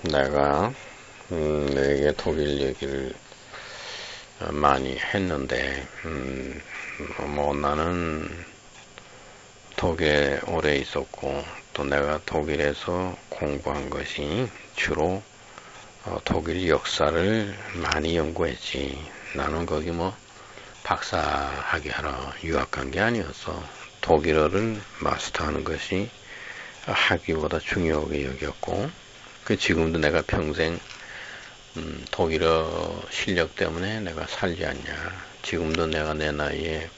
내가 내게 독일 얘기를 많이 했는데 뭐 나는 독일에 오래 있었고 또 내가 독일에서 공부한 것이 주로 독일 역사를 많이 연구했지. 나는 거기 뭐 박사학위 하러 유학 간 게 아니었어. 독일어를 마스터하는 것이 학위보다 중요하게 여겼고, 그 지금도 내가 평생 독일어 실력 때문에 내가 살지 않냐. 지금도 내가 내 나이에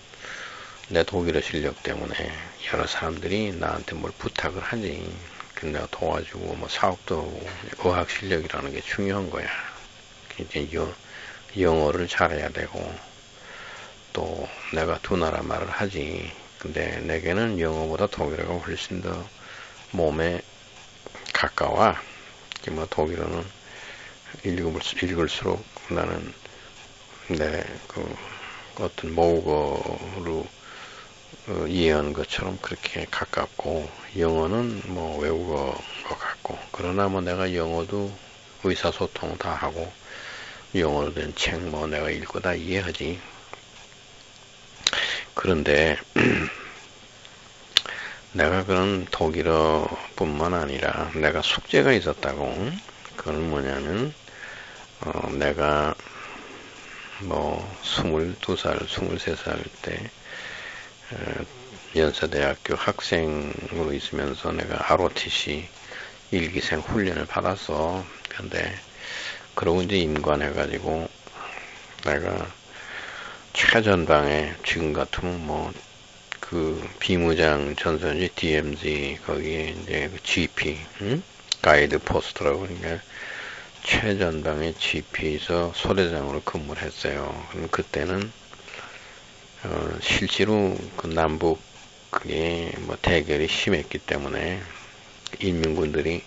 내 독일어 실력 때문에 여러 사람들이 나한테 뭘 부탁을 하지. 내가 도와주고 뭐 사업도 하고 어학 실력이라는 게 중요한 거야. 이제 영어를 잘해야 되고 또 내가 두 나라 말을 하지. 근데 내게는 영어보다 독일어가 훨씬 더 몸에 가까워. 뭐 독일어는 읽을수록 나는 내 그 어떤 모국어로 이해하는 것처럼 그렇게 가깝고, 영어는 뭐 외국어 같고, 그러나 뭐 내가 영어도 의사소통 다 하고 영어로 된 책 뭐 내가 읽고 다 이해하지. 그런데 내가 그런 독일어 뿐만 아니라 내가 숙제가 있었다고. 그건 뭐냐면 내가 뭐 22살, 23살 때 연세대학교 학생으로 있으면서 내가 ROTC 일기생 훈련을 받았어. 근데 그러고 이제 임관해가지고 내가 최전방에 지금 같으면 뭐 그 비무장 전선지 DMZ 거기에 이제 그 GP 가이드 포스트라고, 그러니까 최전방의 GP에서 소대장으로 근무를 했어요. 그럼 그때는 실제로 그 남북 그게 뭐 대결이 심했기 때문에 인민군들이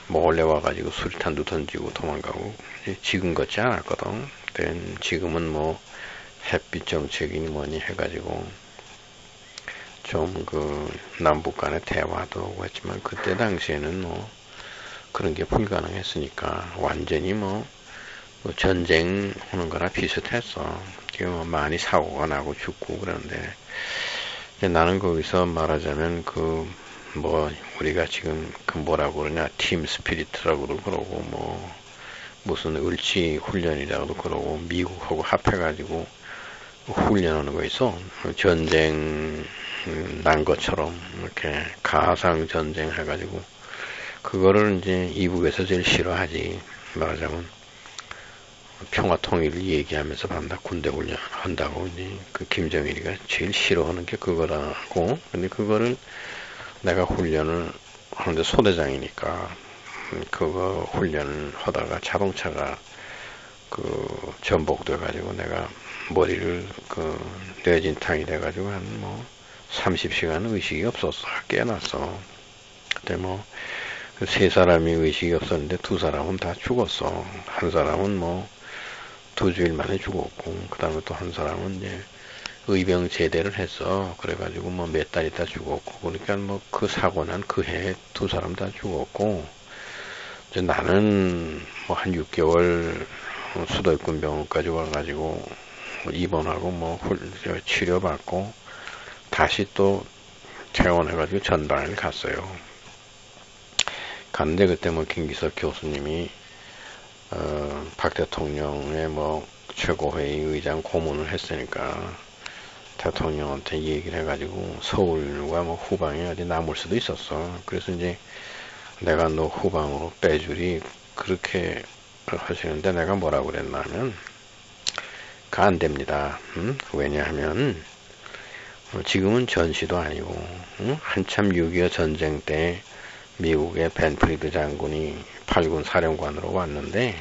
몰래 와가지고 수류탄도 던지고 도망가고, 지금 같지 않았거든. 지금은 뭐 햇빛 정책이니 뭐니 해가지고 좀 그 남북 간의 대화도 하고 했지만, 그때 당시에는 뭐 그런 게 불가능했으니까 완전히 뭐 전쟁 하는 거나 비슷했어. 뭐 많이 사고가 나고 죽고 그러는데, 나는 거기서 말하자면 그 뭐 우리가 지금 그 뭐라고 그러냐, 팀 스피릿이라고도 그러고 뭐 무슨 을지 훈련이라고도 그러고, 미국하고 합해가지고 훈련하는 거 있어. 전쟁 난 것처럼 이렇게 가상 전쟁 해가지고, 그거를 이제 이북에서 제일 싫어하지. 말하자면 평화 통일을 얘기하면서 밤낮 군대 훈련 한다고 이제 그 김정일이가 제일 싫어하는 게 그거라고. 근데 그거를 내가 훈련을 하는데 소대장이니까 그거 훈련을 하다가 자동차가 그 전복돼 가지고 내가 머리를 그 뇌진탕이 돼 가지고 한 뭐 30시간 의식이 없었어. 깨어났어. 그때 뭐 세 사람이 의식이 없었는데 두 사람은 다 죽었어. 한 사람은 뭐 2주일 만에 죽었고, 그 다음에 또 한 사람은 이제 의병 제대를 했어. 그래가지고 뭐 몇 달 있다 죽었고, 그러니까 뭐 그 사고 난 그 해에 두 사람 다 죽었고, 이제 나는 뭐 한 6개월 수도권 병원까지 와가지고 입원하고 뭐 치료받고 다시 또 퇴원해가지고 전방을 갔어요. 갔는데 그때 뭐 김기석 교수님이 박 대통령의 뭐 최고회의 의장 고문을 했으니까 대통령한테 얘기를 해가지고 서울과 뭐 후방에 어디 남을 수도 있었어. 그래서 이제 내가 너 후방으로 빼주리 그렇게 하시는데, 내가 뭐라고 그랬냐면 안 됩니다. 왜냐하면 지금은 전시도 아니고 한참 6.25 전쟁 때 미국의 벤프리드 장군이 8군 사령관으로 왔는데,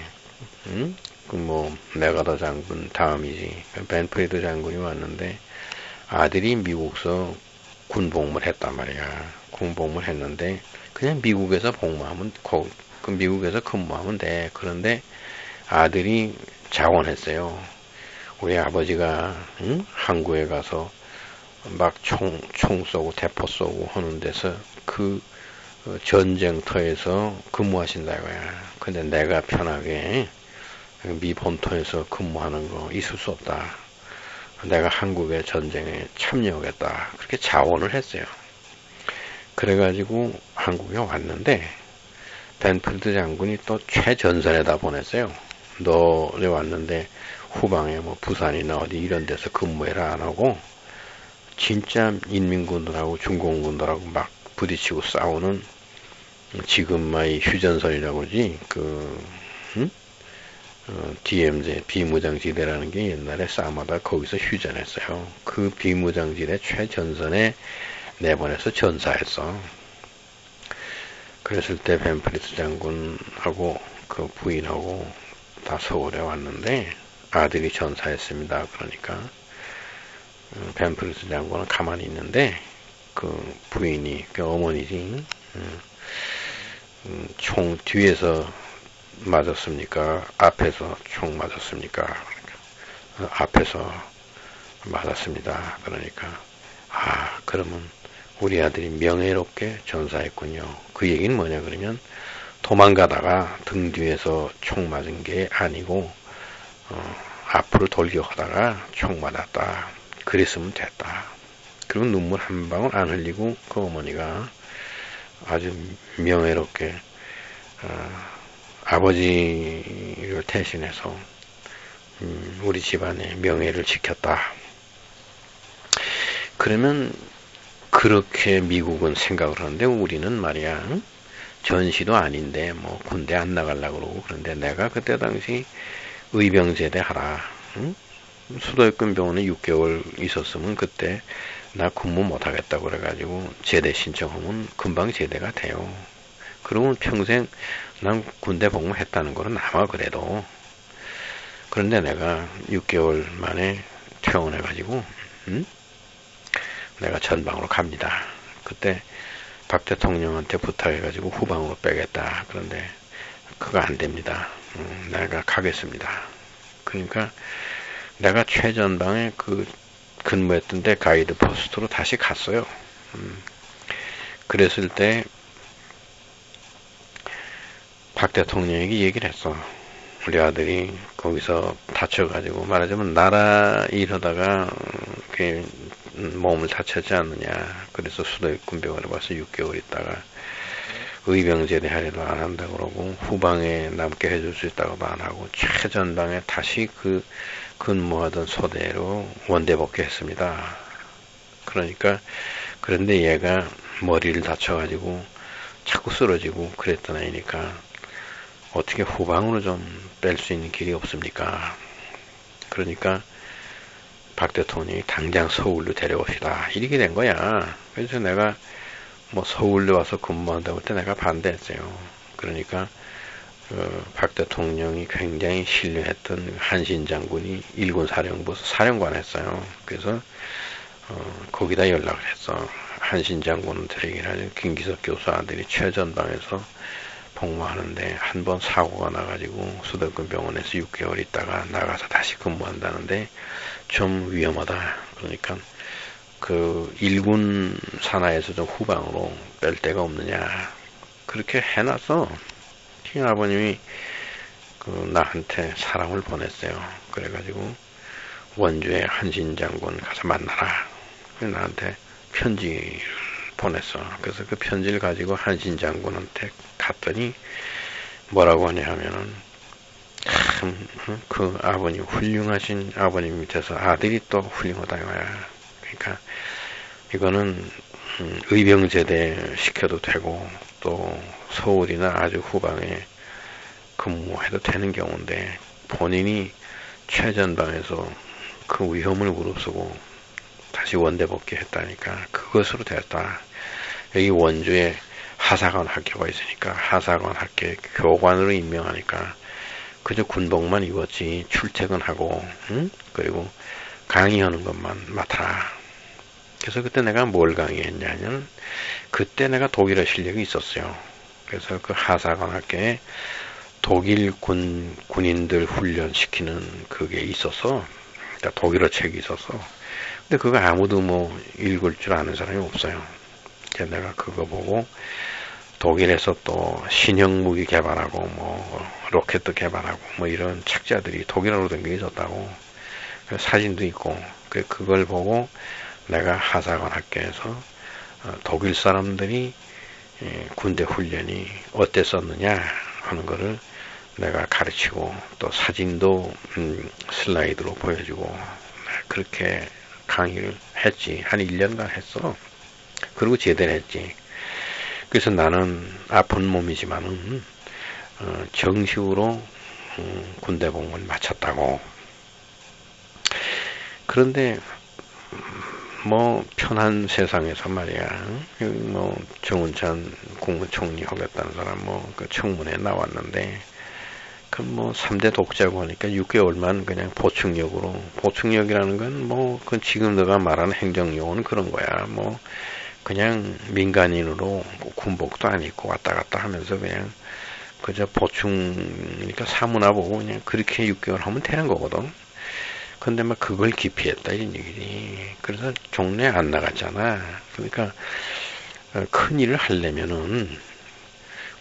그 뭐 메가더 장군 다음이지. 벤프리드 장군이 왔는데 아들이 미국서 군복무를 했단 말이야. 군복무를 했는데 그냥 미국에서 복무하면 그 미국에서 근무하면 돼. 그런데 아들이 자원했어요. 우리 아버지가 항구에 가서 막 총 쏘고 대포 쏘고 하는 데서 그 전쟁터에서 근무하신다 이거야. 근데 내가 편하게 미 본토에서 근무하는 거 있을 수 없다. 내가 한국의 전쟁에 참여하겠다. 그렇게 자원을 했어요. 그래가지고 한국에 왔는데 벤필드 장군이 또 최전선에다 보냈어요. 너네 왔는데 후방에 뭐 부산이나 어디 이런 데서 근무해라 안 하고 진짜 인민군들하고 중공군들하고 막 부딪히고 싸우는 지금의 휴전선이라고 그러지 DMZ 비무장지대라는 게 옛날에 싸움하다 거기서 휴전했어요. 그 비무장지대 최전선에 내보내서 전사했어. 그랬을 때 벤프리스 장군하고 그 부인하고 다 서울에 왔는데 아들이 전사했습니다. 그러니까 벤프리스 장군은 가만히 있는데 그 부인이 그 어머니지 총 뒤에서 맞았습니까? 앞에서 총 맞았습니까? 그러니까 앞에서 맞았습니다. 그러니까 그러면 우리 아들이 명예롭게 전사했군요. 그 얘기는 뭐냐 그러면 도망가다가 등 뒤에서 총 맞은 게 아니고 앞으로 돌격하다가 총 맞았다. 그랬으면 됐다. 그리고 눈물 한 방울 안 흘리고 그 어머니가 아주 명예롭게 아버지를 대신해서 우리 집안의 명예를 지켰다. 그러면 그렇게 미국은 생각을 하는데 우리는 말이야 전시도 아닌데 뭐 군대 안 나가려고 그러고 그런데 내가 그때 당시 의병제대 하라. 수도역근병원에 6개월 있었으면 그때 나 근무 못하겠다고 그래가지고 제대 신청하면 금방 제대가 돼요. 그러면 평생 난 군대 복무했다는 거는 남아 그래도. 그런데 내가 6개월 만에 퇴원해가지고 내가 전방으로 갑니다. 그때 박 대통령한테 부탁해가지고 후방으로 빼겠다. 그런데 그거 안 됩니다. 내가 가겠습니다. 그러니까 내가 최전방에 그 근무했던 데 가이드 포스트로 다시 갔어요. 그랬을 때 박 대통령에게 얘기를 했어. 우리 아들이 거기서 다쳐가지고 말하자면 나라 일하다가 몸을 다쳤지 않느냐. 그래서 수도역군병원에 와서 6개월 있다가 의병제대 하려도 안 한다고 그러고 후방에 남게 해줄 수 있다고도 안 하고 최전방에 다시 그 근무하던 소대로 원대 복귀했습니다. 그러니까 그런데 얘가 머리를 다쳐가지고 자꾸 쓰러지고 그랬던 애니까 어떻게 후방으로 좀 뺄 수 있는 길이 없습니까? 그러니까 박 대통령이 당장 서울로 데려옵시다. 이렇게 된 거야. 그래서 내가 뭐 서울로 와서 근무한다고 할 때 내가 반대했어요. 그러니까 박 대통령이 굉장히 신뢰했던 한신 장군이 일군 사령부 사령관 했어요. 그래서 거기다 연락을 했어. 한신 장군한테 얘기를 하죠. 김기석 교수 아들이 최전방에서 복무하는데 한 번 사고가 나가지고 수도권병원에서 6개월 있다가 나가서 다시 근무한다는데 좀 위험하다. 그러니까 그 일군 산하에서 좀 후방으로 뺄 데가 없느냐. 그렇게 해놨어. 아버님이 나한테 사람을 보냈어요. 그래가지고 원주의 한신 장군 가서 만나라. 나한테 편지를 보냈어. 그래서 그 편지를 가지고 한신 장군한테 갔더니 뭐라고 하냐 하면은 그 아버님 훌륭하신 아버님 밑에서 아들이 또 훌륭하다 이거야. 그러니까 이거는 의병제대 시켜도 되고 또 서울이나 아주 후방에 근무해도 되는 경우인데 본인이 최전방에서 그 위험을 무릅쓰고 다시 원대 복귀했다니까 그것으로 됐다. 여기 원주에 하사관 학교가 있으니까 하사관 학교에 교관으로 임명하니까 그저 군복만 입었지 출퇴근하고 그리고 강의하는 것만 맡아라. 그래서 그때 내가 뭘 강의했냐면 그때 내가 독일어 실력이 있었어요. 그래서 그 하사관 학교에 독일 군인들 훈련시키는 그게 있어서 그러니까 독일어 책이 있어서 근데 그거 아무도 뭐 읽을 줄 아는 사람이 없어요. 그래서 내가 그거 보고 독일에서 또 신형 무기 개발하고 뭐 로켓도 개발하고 뭐 이런 착자들이 독일어로 된 게 있었다고 사진도 있고 그걸 보고 내가 하사관 학교에서 독일 사람들이 군대 훈련이 어땠었느냐 하는 거를 내가 가르치고 또 사진도 슬라이드로 보여주고 그렇게 강의를 했지. 한 1년간 했어. 그리고 제대로 했지. 그래서 나는 아픈 몸이지만은 정식으로 군대 복무를 마쳤다고. 그런데 뭐 편한 세상에서 말이야. 뭐 정운찬 국무총리 하겠다는 사람 뭐 그 청문회 나왔는데 그 뭐 3대 독자고 하니까 6개월만 그냥 보충력이라는 건 뭐 그 지금 너가 말하는 행정용어는 그런 거야. 뭐 그냥 민간인으로 군복도 안 입고 왔다 갔다 하면서 그냥 그저 보충이니까 사무나 보고 그냥 그렇게 6개월 하면 되는 거거든. 근데 막 그걸 기피했다 이런 얘기지. 그래서 종래 안 나갔잖아. 그러니까 큰 일을 하려면은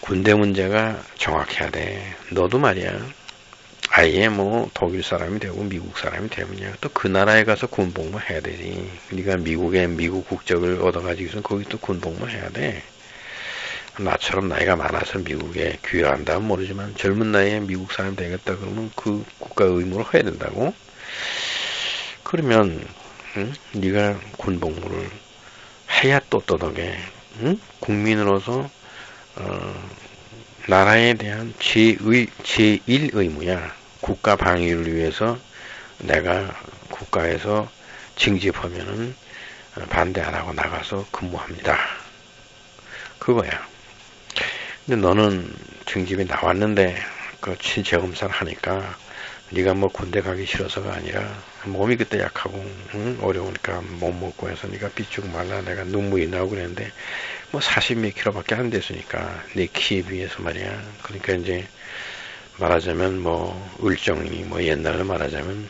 군대 문제가 정확해야 돼. 너도 말이야. 아예 뭐 독일 사람이 되고 미국 사람이 되면요. 또 그 나라에 가서 군복무 해야 되지. 네가 미국 국적을 얻어가지고 있으면 거기 또 군복무 해야 돼. 나처럼 나이가 많아서 미국에 귀화한다면 모르지만 젊은 나이에 미국 사람 되겠다 그러면 그 국가 의무를 해야 된다고. 그러면 네가 군복무를 해야 또 떠덕에 국민으로서 나라에 대한 제1 의무야. 국가 방위를 위해서 내가 국가에서 징집하면은 반대 안 하고 나가서 근무합니다. 그거야. 근데 너는 징집이 나왔는데 그 신체 검사를 하니까 네가 뭐 군대 가기 싫어서가 아니라 몸이 그때 약하고 어려우니까 못 먹고 해서 네가 삐쭉 말라 내가 눈물이 나오고 그랬는데 뭐 40몇 킬로밖에 안 됐으니까 내 키에 비해서 말이야. 그러니까 이제 말하자면 뭐 을정이 뭐 옛날에 말하자면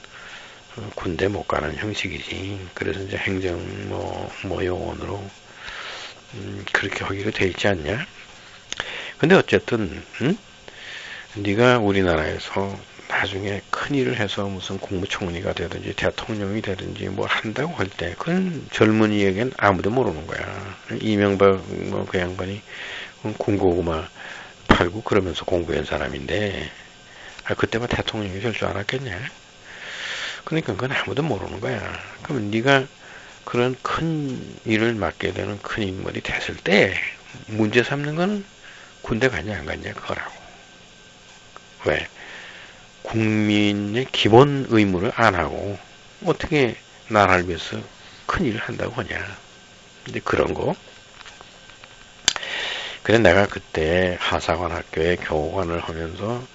군대 못 가는 형식이지. 그래서 이제 행정 뭐 요원으로 그렇게 하기로 돼 있지 않냐? 근데 어쨌든 네가 우리나라에서 나중에 큰 일을 해서 무슨 국무총리가 되든지 대통령이 되든지 뭘 한다고 할 때 그건 젊은이에겐 아무도 모르는 거야. 이명박 뭐 그 양반이 군고구마 팔고 그러면서 공부한 사람인데 그때 뭐 대통령이 될 줄 알았겠냐? 그러니까 그건 아무도 모르는 거야. 그러면 네가 그런 큰 일을 맡게 되는 큰 인물이 됐을 때 문제 삼는 거는 군대 갔냐 안 갔냐 그거라고. 왜? 국민의 기본 의무를 안 하고 어떻게 나라를 위해서 큰 일을 한다고 하냐. 근데 그런 거. 그래 내가 그때 하사관 학교에 교관을 하면서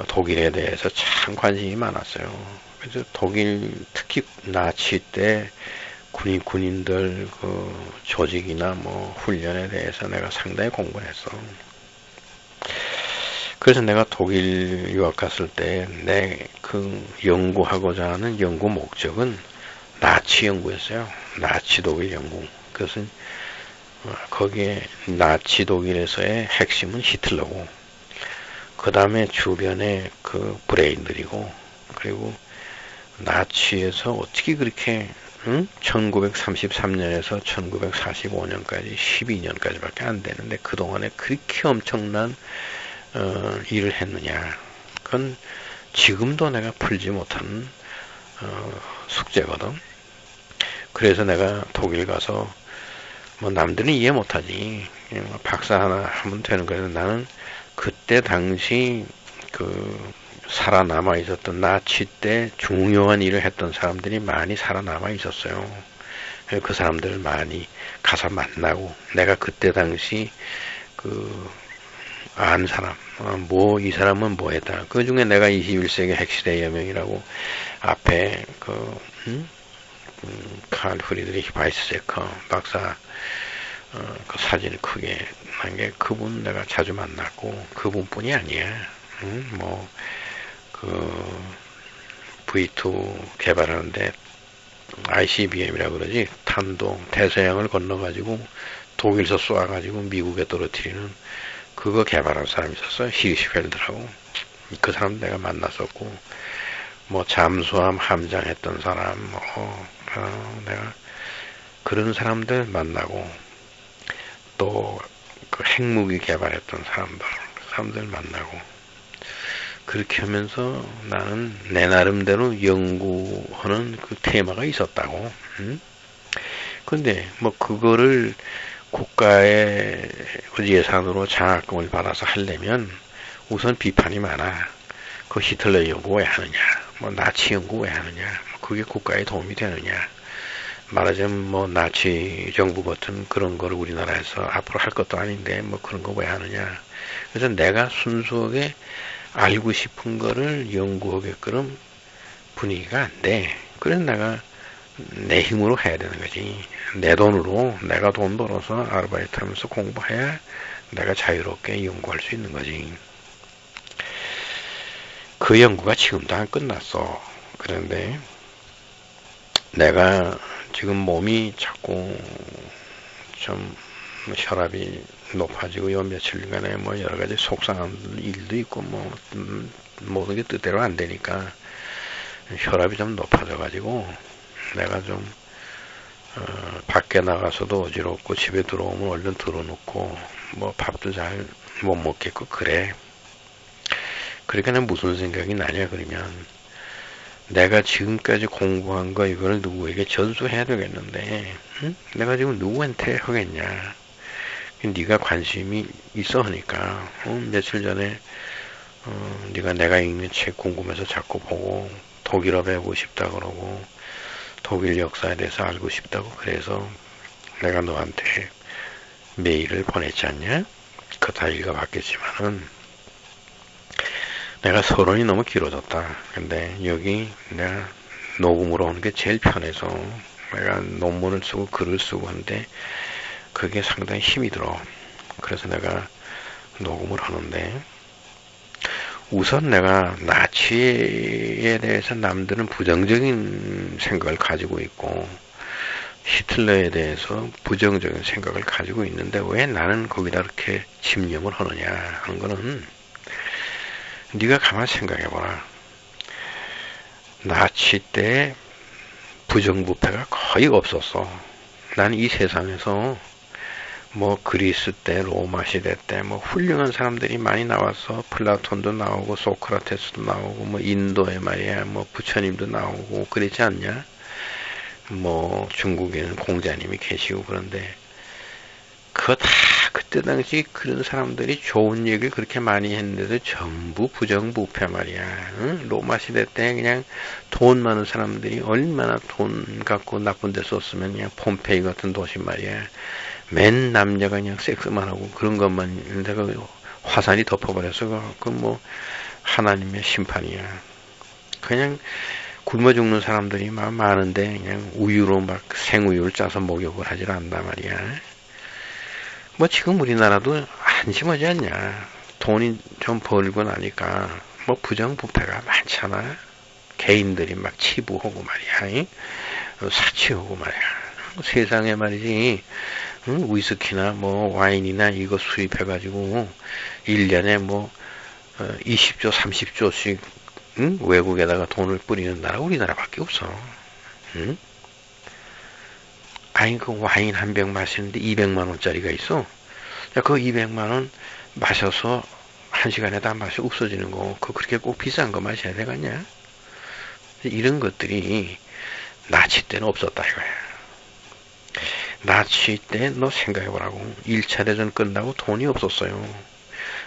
독일에 대해서 참 관심이 많았어요. 그래서 독일 특히 나치 때 군인들 그 조직이나 뭐 훈련에 대해서 내가 상당히 공부를 했어. 그래서 내가 독일 유학 갔을 때 내 그 연구하고자 하는 연구 목적은 나치 연구였어요. 나치 독일 연구. 그것은 거기에 나치 독일에서의 핵심은 히틀러고 그 다음에 주변에 그 브레인들이고 그리고 나치에서 어떻게 그렇게 1933년에서 1945년까지 12년까지밖에 안 되는데 그동안에 그렇게 엄청난 일을 했느냐. 그건 지금도 내가 풀지 못한 숙제거든. 그래서 내가 독일 가서 뭐 남들은 이해 못하지. 박사 하나 하면 되는 거예요. 나는 그때 당시 그 살아남아 있었던 나치 때 중요한 일을 했던 사람들이 많이 살아남아 있었어요. 그 사람들을 많이 가서 만나고 내가 그때 당시 안 사람, 이 사람은 뭐 했다. 그 중에 내가 21세기 핵시대 여명이라고 앞에 칼 프리드리히 바이스제커 박사 그 사진을 크게 한 게 그분 내가 자주 만났고 그분뿐이 아니야. V2 개발하는데 ICBM이라고 그러지, 탄도 대서양을 건너가지고 독일서 쏘아가지고 미국에 떨어뜨리는 그거 개발한 사람이 있었어요. 히리시펠드라고. 그 사람 내가 만났었고, 뭐 잠수함 함장했던 사람, 내가 그런 사람들 만나고, 또 그 핵무기 개발했던 사람들 만나고, 그렇게 하면서 나는 내 나름대로 연구하는 그 테마가 있었다고. 근데 뭐 그거를 국가의 예산으로 장학금을 받아서 하려면 우선 비판이 많아. 그 히틀러 연구 왜 하느냐, 뭐 나치 연구 왜 하느냐, 뭐 그게 국가에 도움이 되느냐. 말하자면 뭐 나치 정부 같은 그런 거를 우리나라에서 앞으로 할 것도 아닌데 뭐 그런 거 왜 하느냐. 그래서 내가 순수하게 알고 싶은 거를 연구하게끔 분위기가 안 돼. 그래서 내가 내 힘으로 해야 되는 거지. 내 돈으로 내가 돈 벌어서 아르바이트 하면서 공부해야 내가 자유롭게 연구할 수 있는 거지. 그 연구가 지금도 안 끝났어. 그런데 내가 지금 몸이 자꾸 좀 혈압이 높아지고 요 며칠간에 뭐 여러 가지 속상한 일도 있고 뭐 모든 게 뜻대로 안 되니까 혈압이 좀 높아져 가지고 내가 좀 밖에 나가서도 어지럽고 집에 들어오면 얼른 들어놓고 뭐 밥도 잘 못 먹겠고 그래. 그러니까 난 무슨 생각이 나냐 그러면 내가 지금까지 공부한 거 이거를 누구에게 전수해야 되겠는데 내가 지금 누구한테 하겠냐. 네가 관심이 있어 하니까 며칠 전에 네가 내가 읽는 책 궁금해서 자꾸 보고 독일어 배우고 싶다 그러고 독일 역사에 대해서 알고 싶다고 그래서 내가 너한테 메일을 보냈지 않냐? 그거 다 읽어봤겠지만은 내가 서론이 너무 길어졌다. 근데 여기 내가 녹음으로 하는 게 제일 편해서 내가 논문을 쓰고 글을 쓰고 하는데 그게 상당히 힘이 들어. 그래서 내가 녹음을 하는데 우선 내가 나치에 대해서 남들은 부정적인 생각을 가지고 있고 히틀러에 대해서 부정적인 생각을 가지고 있는데 왜 나는 거기다 이렇게 집념을 하느냐 하는 거는 네가 가만히 생각해봐라. 나치 때 부정부패가 거의 없었어. 난 이 세상에서 뭐 그리스 때 로마 시대 때 뭐 훌륭한 사람들이 많이 나와서 플라톤도 나오고 소크라테스도 나오고 뭐 인도에 말이야 뭐 부처님도 나오고 그러지 않냐. 뭐 중국에는 공자님이 계시고 그런데 그거 다 그때 당시 그런 사람들이 좋은 얘기를 그렇게 많이 했는데도 전부 부정부패 말이야. 응? 로마 시대 때 그냥 돈 많은 사람들이 얼마나 돈 갖고 나쁜 데 썼으면 그냥 폼페이 같은 도시 말이야. 맨 남자가 그냥 섹스만 하고 그런 것만 내가 화산이 덮어버려서 그 뭐 하나님의 심판이야. 그냥 굶어 죽는 사람들이 막 많은데 그냥 우유로 막 생우유를 짜서 목욕을 하질 않단 말이야. 뭐 지금 우리나라도 한심하지 않냐. 돈이 좀 벌고 나니까 뭐 부정부패가 많잖아. 개인들이 막 치부하고 말이야. 사치하고 말이야. 세상에 말이지. 위스키나 뭐 와인이나 이거 수입해가지고 1년에 뭐 20조 30조씩 외국에다가 돈을 뿌리는 나라 우리나라밖에 없어. 아니 그 와인 한 병 마시는데 200만 원짜리가 있어. 야, 그 200만 원 마셔서 한 시간에 다 마셔 없어지는 거. 그거 그렇게 꼭 비싼 거 마셔야 되겠냐? 이런 것들이 나치 때는 없었다 이거야. 나치 때 너 생각해보라고. 1차 대전 끝나고 돈이 없었어요.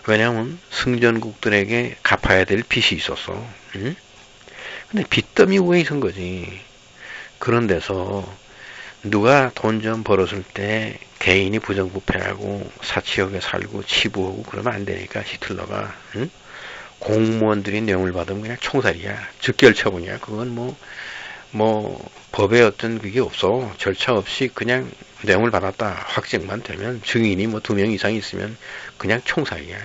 왜냐하면 승전국들에게 갚아야 될 빚이 있었어. 응? 근데 빚더미 왜 있은 거지. 그런 데서 누가 돈 좀 벌었을 때 개인이 부정부패하고 사치하게 살고 치부하고 그러면 안 되니까 히틀러가 응? 공무원들이 뇌물 받으면 그냥 총살이야. 즉결처분이야. 그건 뭐 법에 어떤 그게 없어. 절차 없이 그냥 뇌물 받았다 확정만 되면 증인이 뭐 2명 이상 있으면 그냥 총살이야.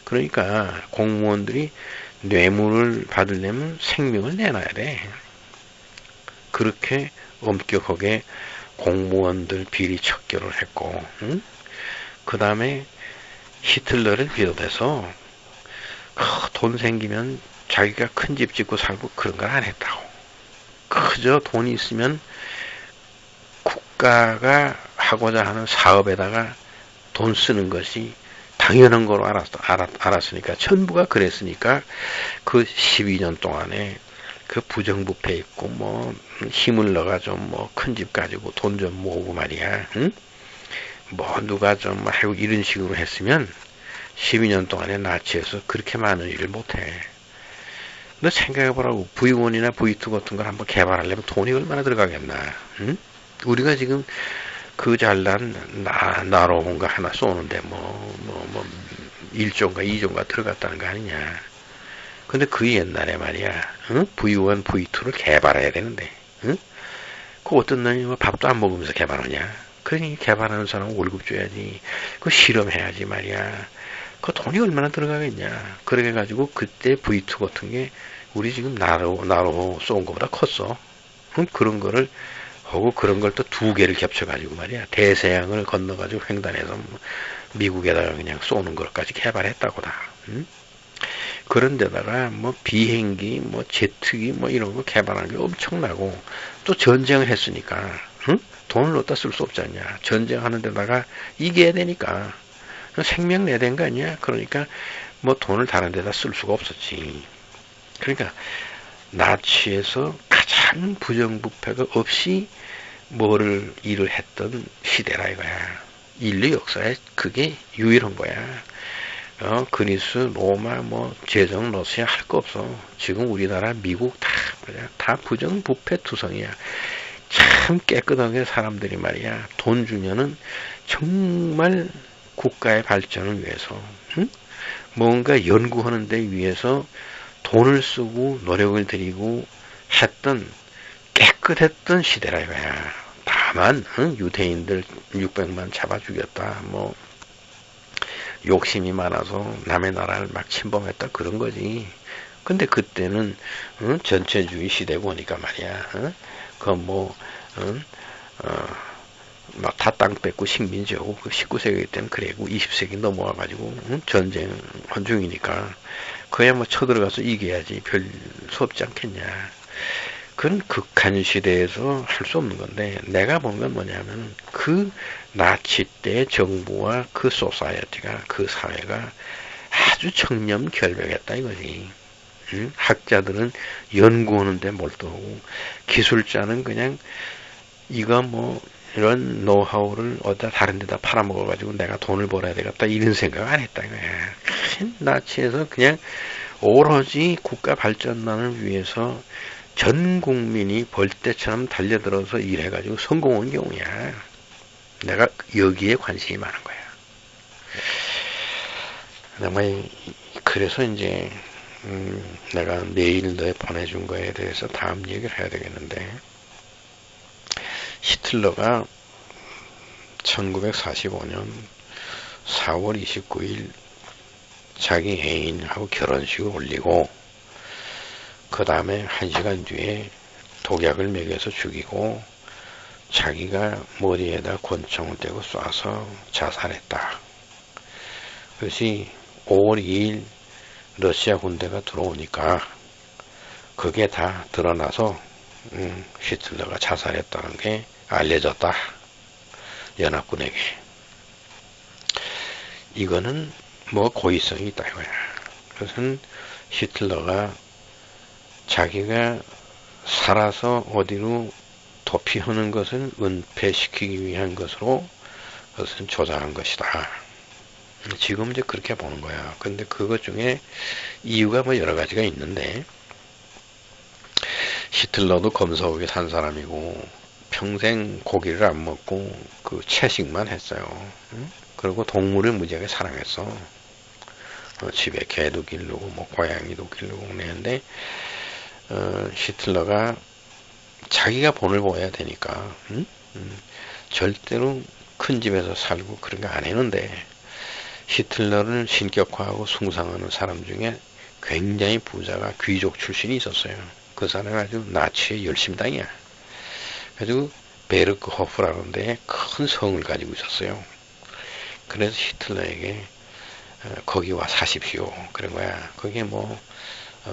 그러니까 공무원들이 뇌물을 받으려면 생명을 내놔야 돼. 그렇게 엄격하게 공무원들 비리 척결을 했고, 응? 그 다음에 히틀러를 비롯해서 돈 생기면 자기가 큰 집 짓고 살고 그런 걸 안 했다고. 그저 돈이 있으면 국가가 하고자 하는 사업에다가 돈 쓰는 것이 당연한 거로 알았으니까, 전부가 그랬으니까, 그 12년 동안에 그 부정부패 있고, 뭐, 힘을 넣어가지고, 뭐, 큰 집 가지고 돈 좀 모으고 말이야, 응? 뭐, 누가 좀 하고 이런 식으로 했으면, 12년 동안에 나치에서 그렇게 많은 일을 못해. 너 생각해보라고. V1이나 V2 같은 걸 한번 개발하려면 돈이 얼마나 들어가겠나, 응? 우리가 지금 그 잘난 나로온가 하나 쏘는데 뭐 1조인가 2조인가 들어갔다는 거 아니냐. 근데 그 옛날에 말이야, 응? V1, V2를 개발해야 되는데, 응? 그 어떤 놈이 뭐 밥도 안 먹으면서 개발하냐. 그러니 개발하는 사람은 월급 줘야지. 그 실험해야지 말이야. 그 돈이 얼마나 들어가겠냐. 그래 가지고 그때 V2 같은 게 우리 지금 나로 쏜 거보다 컸어. 응? 그런 거를 하고, 그런 걸 또 두 개를 겹쳐가지고 말이야, 대서양을 건너가지고 횡단해서 뭐 미국에다가 그냥 쏘는 것까지 개발했다고 다. 응? 그런데다가 뭐 비행기, 뭐 제트기, 뭐 이런 거 개발하는 게 엄청나고, 또 전쟁을 했으니까, 응? 돈을 어디다 쓸 수 없지 않냐. 전쟁하는 데다가 이겨야 되니까 생명 내야 되는 거 아니야. 그러니까 뭐 돈을 다른 데다 쓸 수가 없었지. 그러니까 나치에서 가장 부정부패가 없이 뭐를 일을 했던 시대라 이거야. 인류 역사에 그게 유일한 거야. 그리스, 로마, 뭐 제정, 러시아 할 거 없어. 지금 우리나라, 미국 다 부정부패 투성이야. 참 깨끗하게 사람들이 말이야, 돈 주면은 정말 국가의 발전을 위해서, 응? 뭔가 연구하는 데 위해서 돈을 쓰고 노력을 들이고 했던 깨끗했던 시대라 이거야. 다만 유대인들 600만 잡아 죽였다, 뭐 욕심이 많아서 남의 나라를 막 침범했다, 그런 거지. 근데 그때는 전체주의 시대고 하니까 말이야. 그뭐 막 다 땅 뺏고 식민지하고, 그 19세기 때는 그래고 20세기 넘어와가지고 전쟁 헌중이니까 그야 뭐 쳐들어가서 이겨야지 별 수 없지 않겠냐. 그건 극한 시대에서 할 수 없는 건데, 내가 보는 건 뭐냐면 그 나치 때 정부와 그 소사이어티가, 그 사회가 아주 청렴결백했다 이거지. 응? 학자들은 연구하는데 몰두하고, 기술자는 그냥 이거 뭐 이런 노하우를 어디다 다른 데다 팔아먹어가지고 내가 돈을 벌어야 되겠다 이런 생각 안 했다 이거야. 나치에서 그냥 오로지 국가 발전만을 위해서 전 국민이 벌떼처럼 달려들어서 일해가지고 성공한 경우야. 내가 여기에 관심이 많은 거야. 그래서 이제 내가 메일 너에 보내준 거에 대해서 다음 얘기를 해야 되겠는데, 히틀러가 1945년 4월 29일 자기 애인하고 결혼식을 올리고, 그 다음에 1시간 뒤에 독약을 먹여서 죽이고, 자기가 머리에다 권총을 대고 쏴서 자살했다. 그것이 5월 2일 러시아 군대가 들어오니까 그게 다 드러나서 히틀러가 자살했다는 게 알려졌다, 연합군에게. 이거는 뭐 고의성이 있다 이거야. 그것은 히틀러가 자기가 살아서 어디로 도피하는 것을 은폐시키기 위한 것으로 그것은 조작한 것이다. 지금 이제 그렇게 보는 거야. 근데 그것 중에 이유가 뭐 여러 가지가 있는데, 히틀러도 검소하게 산 사람이고 평생 고기를 안 먹고 그 채식만 했어요. 그리고 동물을 무지하게 사랑했어. 집에 개도 기르고 뭐 고양이도 기르고 그랬는데, 히틀러가 자기가 본을 보여야 되니까 절대로 큰 집에서 살고 그런 거 안 했는데, 히틀러를 신격화하고 숭상하는 사람 중에 굉장히 부자가 귀족 출신이 있었어요. 그 사람이 아주 나치의 열심당이야. 그래가지고 베르크호프라는 데에 큰 성을 가지고 있었어요. 그래서 히틀러에게 거기 와 사십시오 그런 거야. 그게 뭐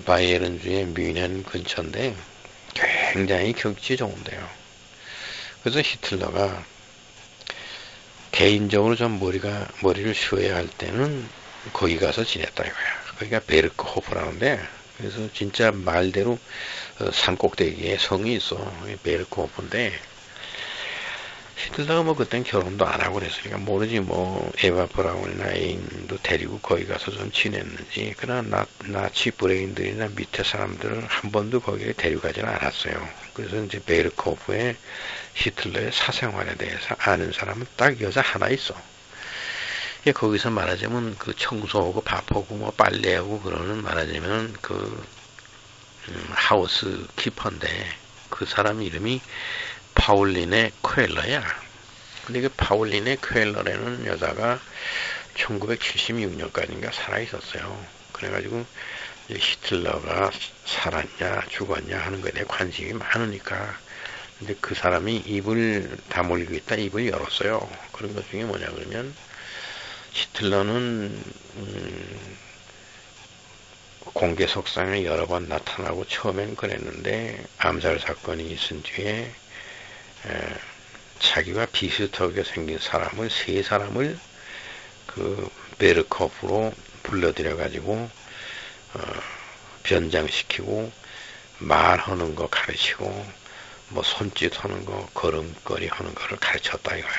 바이에른주의 뮌헨 근처인데 굉장히 경치 좋은데요. 그래서 히틀러가 개인적으로 좀 머리를 쉬어야 할 때는 거기 가서 지냈다 이거야. 거기가 베르크호프라는데, 그래서 진짜 말대로 산 꼭대기에 성이 있어. 베르크호프인데, 히틀러가 뭐 그땐 결혼도 안 하고 그랬으니까 모르지 뭐 에바 브라운이나 애인도 데리고 거기 가서 좀 지냈는지. 그러나 나치 브레인들이나 밑에 사람들을 한 번도 거기에 데려가지는 않았어요. 그래서 이제 베르크호프의 히틀러의 사생활에 대해서 아는 사람은 딱 여자 하나 있어. 거기서 말하자면 그 청소하고 밥하고 뭐 빨래하고 그러는 말하자면 그 하우스 키퍼인데, 그 사람 이름이 파울린의 퀘일러야. 근데 그 파울린의 퀘일러라는 여자가 1976년까지인가 살아 있었어요. 그래가지고 히틀러가 살았냐 죽었냐 하는 거에 대해 관심이 많으니까, 근데 그 사람이 입을 다물고 있다 입을 열었어요. 그런 것 중에 뭐냐 그러면, 히틀러는 공개석상에 여러 번 나타나고 처음엔 그랬는데 암살 사건이 있은 뒤에 자기와 비슷하게 생긴 사람을 세 사람을 그 베르크호프로 불러들여 가지고 변장시키고 말하는 거 가르치고 뭐 손짓 하는 거 걸음걸이 하는 거를 가르쳤다 이거야.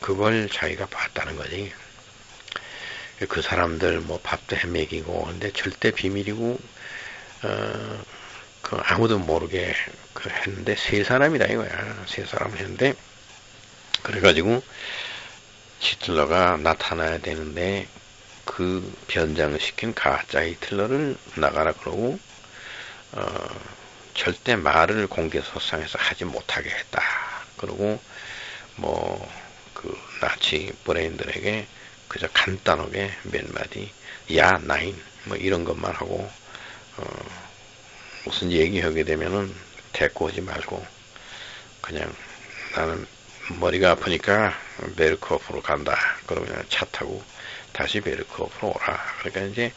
그걸 자기가 봤다는 거지. 그 사람들 뭐 밥도 해먹이고, 근데 절대 비밀이고 그 아무도 모르게 그 했는데 세 사람이다 이거야. 세 사람을 했는데, 그래가지고 히틀러가 나타나야 되는데 그 변장시킨 가짜 히틀러를 나가라 그러고 절대 말을 공개석상에서 하지 못하게 했다. 그리고 뭐 그 나치 브레인들에게 그저 간단하게 몇 마디 야 나인 뭐 이런 것만 하고 무슨 얘기하게 되면은 데리고 오지 말고 그냥 나는 머리가 아프니까 베르크호프로 간다. 그러면 차 타고 다시 베르크호프로 오라. 그러니까 이제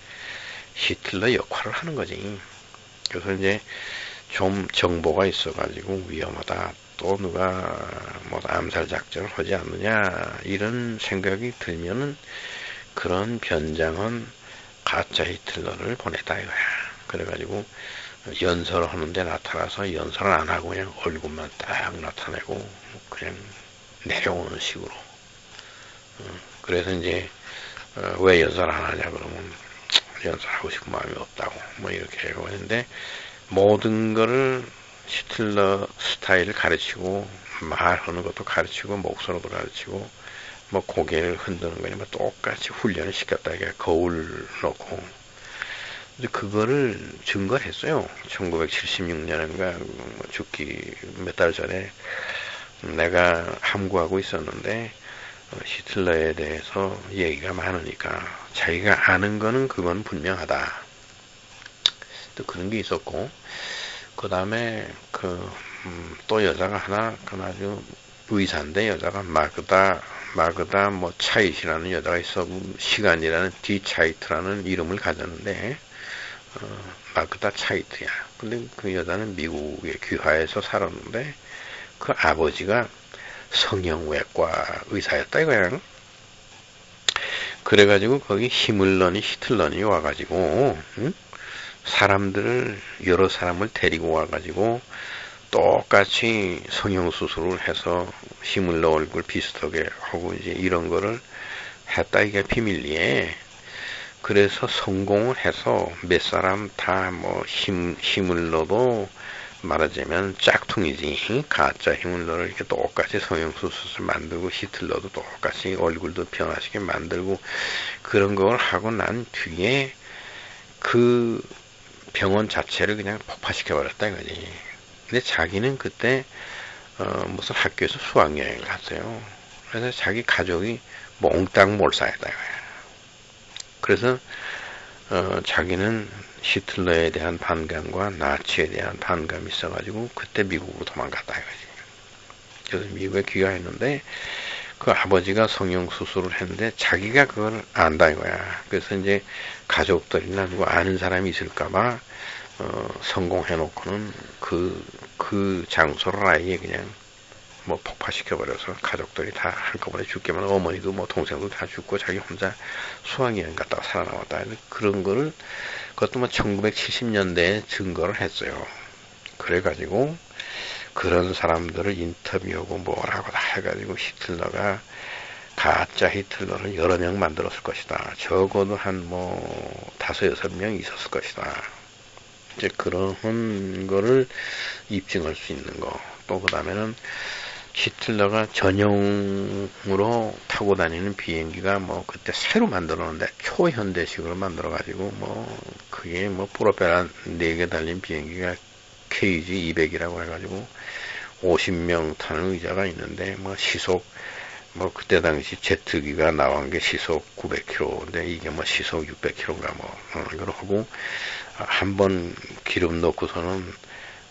히틀러 역할을 하는 거지. 그래서 이제 좀 정보가 있어가지고 위험하다. 또 누가 뭐 암살 작전을 하지 않느냐 이런 생각이 들면은 그런 변장은 가짜 히틀러를 보냈다 이거야. 그래가지고 연설을 하는데 나타나서 연설을 안 하고 그냥 얼굴만 딱 나타내고 그냥 내려오는 식으로. 그래서 이제 왜 연설 안 하냐 그러면 연설하고 싶은 마음이 없다고 뭐 이렇게 하고 했는데, 모든 거를 히틀러 스타일을 가르치고 말하는 것도 가르치고 목소리도 가르치고 뭐 고개를 흔드는 거냐 뭐 똑같이 훈련을 시켰다 이게 거울 놓고. 근데 그거를 증거를 했어요. 1976년인가 죽기 몇 달 전에 내가 함구하고 있었는데 히틀러에 대해서 얘기가 많으니까 자기가 아는 거는 그건 분명하다. 또 그런 게 있었고, 그 다음에 또 여자가 하나 그 아주 의사인데 여자가 마그다 뭐 차이트라는 여자가 있어. 시간이라는 디차이트라는 이름을 가졌는데 마그다 차이트야. 근데 그 여자는 미국에 귀화해서 살았는데 그 아버지가 성형외과 의사였다 이거야. 그래가지고 거기 히틀러니 와가지고 여러 사람을 데리고 와가지고 똑같이 성형수술을 해서 히물러 얼굴 비슷하게 하고 이제 이런 거를 했다 이게 비밀리에. 그래서 성공을 해서 몇 사람 다 뭐 히물러도 말하자면 짝퉁이지. 가짜 히물러를 이렇게 똑같이 성형수술을 만들고 히틀러도 똑같이 얼굴도 변화시게 만들고 그런 걸 하고 난 뒤에 그 병원 자체를 그냥 폭파시켜버렸다 이거지. 근데 자기는 그때 무슨 학교에서 수학여행을 갔어요. 그래서 자기 가족이 몽땅 몰살했다 이거야. 그래서 자기는 히틀러에 대한 반감과 나치에 대한 반감이 있어가지고 그때 미국으로 도망갔다 이거지. 그래서 미국에 귀가했는데 그 아버지가 성형수술을 했는데 자기가 그걸 안다 이거야. 그래서 이제 가족들이나 누구 아는 사람이 있을까봐 성공해놓고는 그 장소를 아예 그냥 뭐 폭파시켜버려서 가족들이 다 한꺼번에 죽기만 하고 어머니도 뭐 동생도 다 죽고 자기 혼자 수학여행 갔다가 살아남았다. 그런 거를 그것도 뭐 1970년대에 증거를 했어요. 그래가지고 그런 사람들을 인터뷰하고 뭐라고 다 해가지고 히틀러가 가짜 히틀러를 여러 명 만들었을 것이다. 적어도 한 뭐 5-6명 있었을 것이다. 이제 그런 거를 입증할 수 있는 거. 또 그 다음에는 히틀러가 전용으로 타고 다니는 비행기가 뭐 그때 새로 만들었는데 초현대식으로 만들어가지고 뭐 그게 뭐 프로펠러 4개 달린 비행기가 KG-200이라고 해가지고 50명 타는 의자가 있는데 뭐 시속 뭐 그때 당시 제트기가 나온 게 시속 900km인데 이게 뭐 시속 600km인가 뭐 이걸 하고 한 번 기름 넣고서는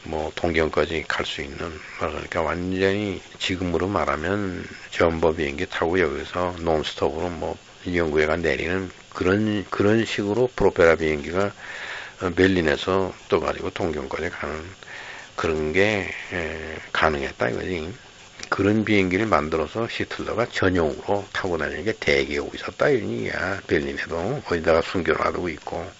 뭐 동경까지 갈 수 있는 그러니까 완전히 지금으로 말하면 전버 비행기 타고 여기서 논스톱으로 뭐 연구회가 내리는 그런 식으로 프로펠러 비행기가 베를린에서 떠가지고 동경까지 가는 그런 게 가능했다 이거지. 그런 비행기를 만들어서 히틀러가 전용으로 타고 다니는 게 대기하고 있었다 이런 얘기야. 베를린에도 거기다가 숨겨놔두고 있고.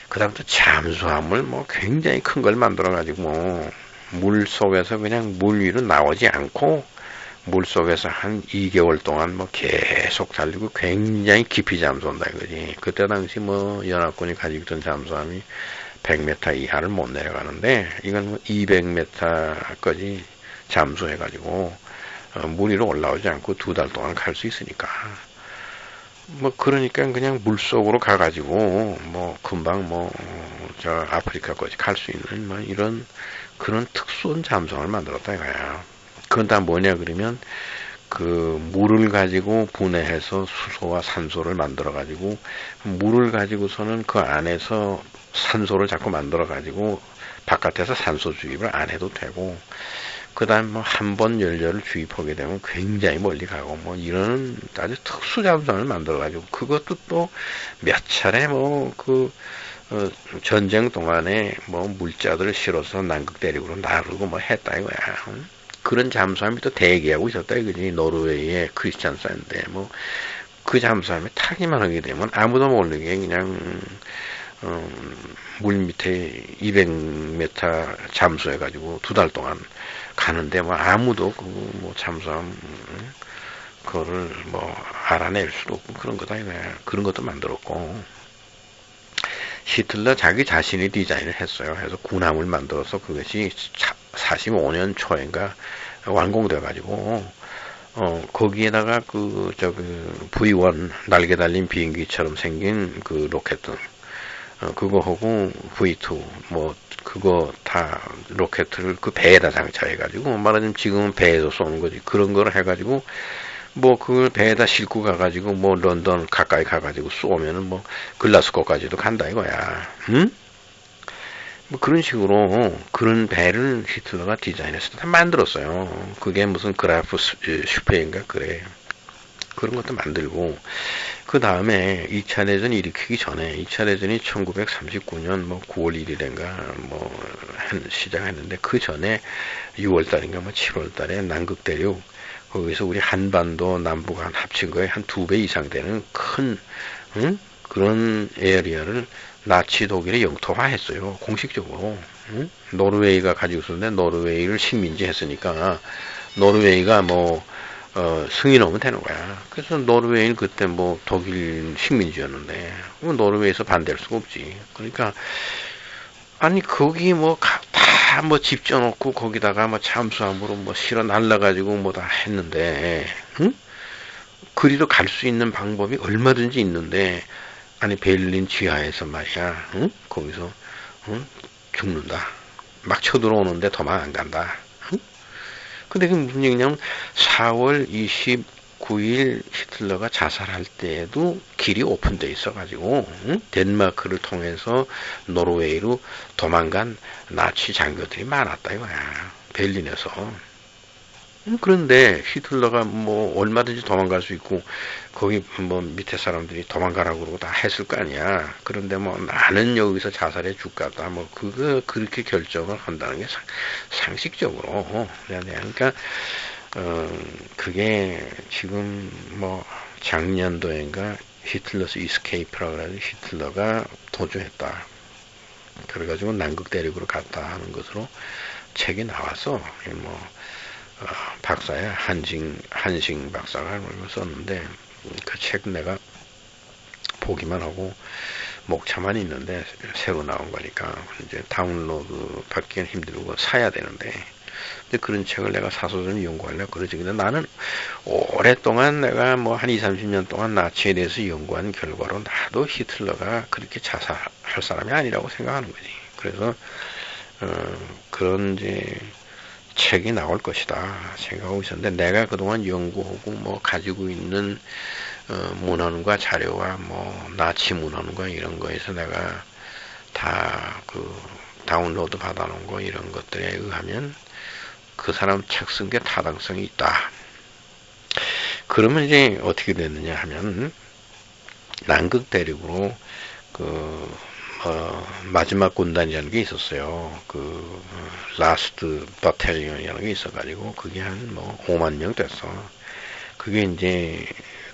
그 다음 또 잠수함을 뭐 굉장히 큰 걸 만들어가지고 뭐 물 속에서 그냥 물 위로 나오지 않고 물 속에서 한 2개월 동안 뭐 계속 달리고 굉장히 깊이 잠수한다 이거지. 그때 당시 뭐 연합군이 가지고 있던 잠수함이 100m 이하를 못 내려가는데 이건 뭐 200m까지 잠수해가지고 물 위로 올라오지 않고 2달 동안 갈 수 있으니까. 뭐 그러니까 그냥 물속으로 가가지고 뭐 금방 뭐 저 아프리카까지 갈 수 있는 뭐 이런 그런 특수한 잠수함을 만들었다 이거야. 그건 다 뭐냐 그러면 그 물을 가지고 분해해서 수소와 산소를 만들어 가지고 물을 가지고서는 그 안에서 산소를 자꾸 만들어 가지고 바깥에서 산소 주입을 안 해도 되고 그 다음 뭐 한 번 연료를 주입하게 되면 굉장히 멀리 가고 뭐 이런 아주 특수 잠수함을 만들어 가지고 그것도 또 몇 차례 뭐 전쟁 동안에 뭐 물자들을 실어서 남극 대륙으로 나르고 뭐 했다 이거야. 그런 잠수함이 또 대기하고 있었다 이거지. 노르웨이의 크리스찬스인데 뭐 그 잠수함에 타기만 하게 되면 아무도 모르게 그냥 물 밑에 200m 잠수해가지고 2달 동안 가는데 뭐 아무도 뭐 잠수함 그거를 뭐 알아낼 수도 없고 그런 거다 이거야. 그런 것도 만들었고 히틀러 자기 자신이 디자인을 했어요. 그래서 군함을 만들어서 그것이 45년 초인가 완공돼 가지고 거기에다가 V1 날개 달린 비행기처럼 생긴 그 로켓 그거 하고 V2 뭐 그거 다 로켓을 그 배에다 장착해가지고 말하자면 지금은 배에서 쏘는 거지. 그런 거를 해가지고 뭐 그걸 배에다 싣고 가가지고 뭐 런던 가까이 가가지고 쏘면은 뭐 글라스고까지도 간다 이거야. 응? 뭐 그런 식으로 그런 배를 히틀러가 디자인해서 다 만들었어요. 그게 무슨 그라프 슈페인가 그래. 그런 것도 만들고 그 다음에 2차 대전이 일으키기 전에 2차 대전이 1939년 뭐 9월 1일인가 뭐 시작했는데 그 전에 6월 달인가 뭐 7월 달에 남극 대륙 거기서 우리 한반도 남북한 합친 거에 한 2배 이상 되는 큰 그런 에리어를 나치 독일이 영토화했어요. 공식적으로. 노르웨이가 가지고 있었는데 노르웨이를 식민지 했으니까 노르웨이가 뭐 승인하면 되는 거야. 그래서 노르웨이는 그때 뭐 독일 식민지였는데 노르웨이에서 반대할 수가 없지. 그러니까 아니 거기 뭐 다 뭐 집 져놓고 거기다가 뭐 잠수함으로 뭐 실어 날라가지고 뭐 다 했는데 그리도 갈 수 있는 방법이 얼마든지 있는데 아니 베를린 지하에서 말이야 거기서 죽는다. 막 쳐들어오는데 도망 안 간다. 근데 그게 무슨 얘기냐면 4월 29일 히틀러가 자살할 때에도 길이 오픈돼 있어가지고 덴마크를 통해서 노르웨이로 도망간 나치 장교들이 많았다 이거야. 베를린에서. 그런데 히틀러가 뭐 얼마든지 도망갈 수 있고 거기 뭐 밑에 사람들이 도망가라고 그러고 다 했을 거 아니야. 그런데 뭐 나는 여기서 자살해 죽겠다. 뭐 그거 그렇게 결정을 한다는 게 상식적으로 그러니까 그게 지금 뭐 작년도인가 히틀러스 이스케이프라 그래가지고 히틀러가 도주했다. 그래가지고 남극 대륙으로 갔다 하는 것으로 책이 나와서 뭐 박사야 한싱 박사가 그걸 썼는데 그 책 내가 보기만 하고 목차만 있는데 새로 나온 거니까 이제 다운로드 받기는 힘들고 사야 되는데 근데 그런 책을 내가 사서 좀 연구하려고 그러지. 근데 나는 오랫동안 내가 뭐 한 20, 30년 동안 나치에 대해서 연구한 결과로 나도 히틀러가 그렇게 자살할 사람이 아니라고 생각하는 거지. 그래서 그런 이제 책이 나올 것이다 생각하고 있었는데 내가 그동안 연구하고 뭐 가지고 있는 문헌과 자료와 뭐 나치 문헌과 이런 거에서 내가 다 그 다운로드 받아놓은 거 이런 것들에 의하면 그 사람 책 쓴 게 타당성이 있다. 그러면 이제 어떻게 됐느냐 하면 남극 대륙으로 그 마지막 군단이라는 게 있었어요. 그 라스트 버텔리언이라는 게 있어가지고 그게 한 뭐 5만 명 됐어. 그게 이제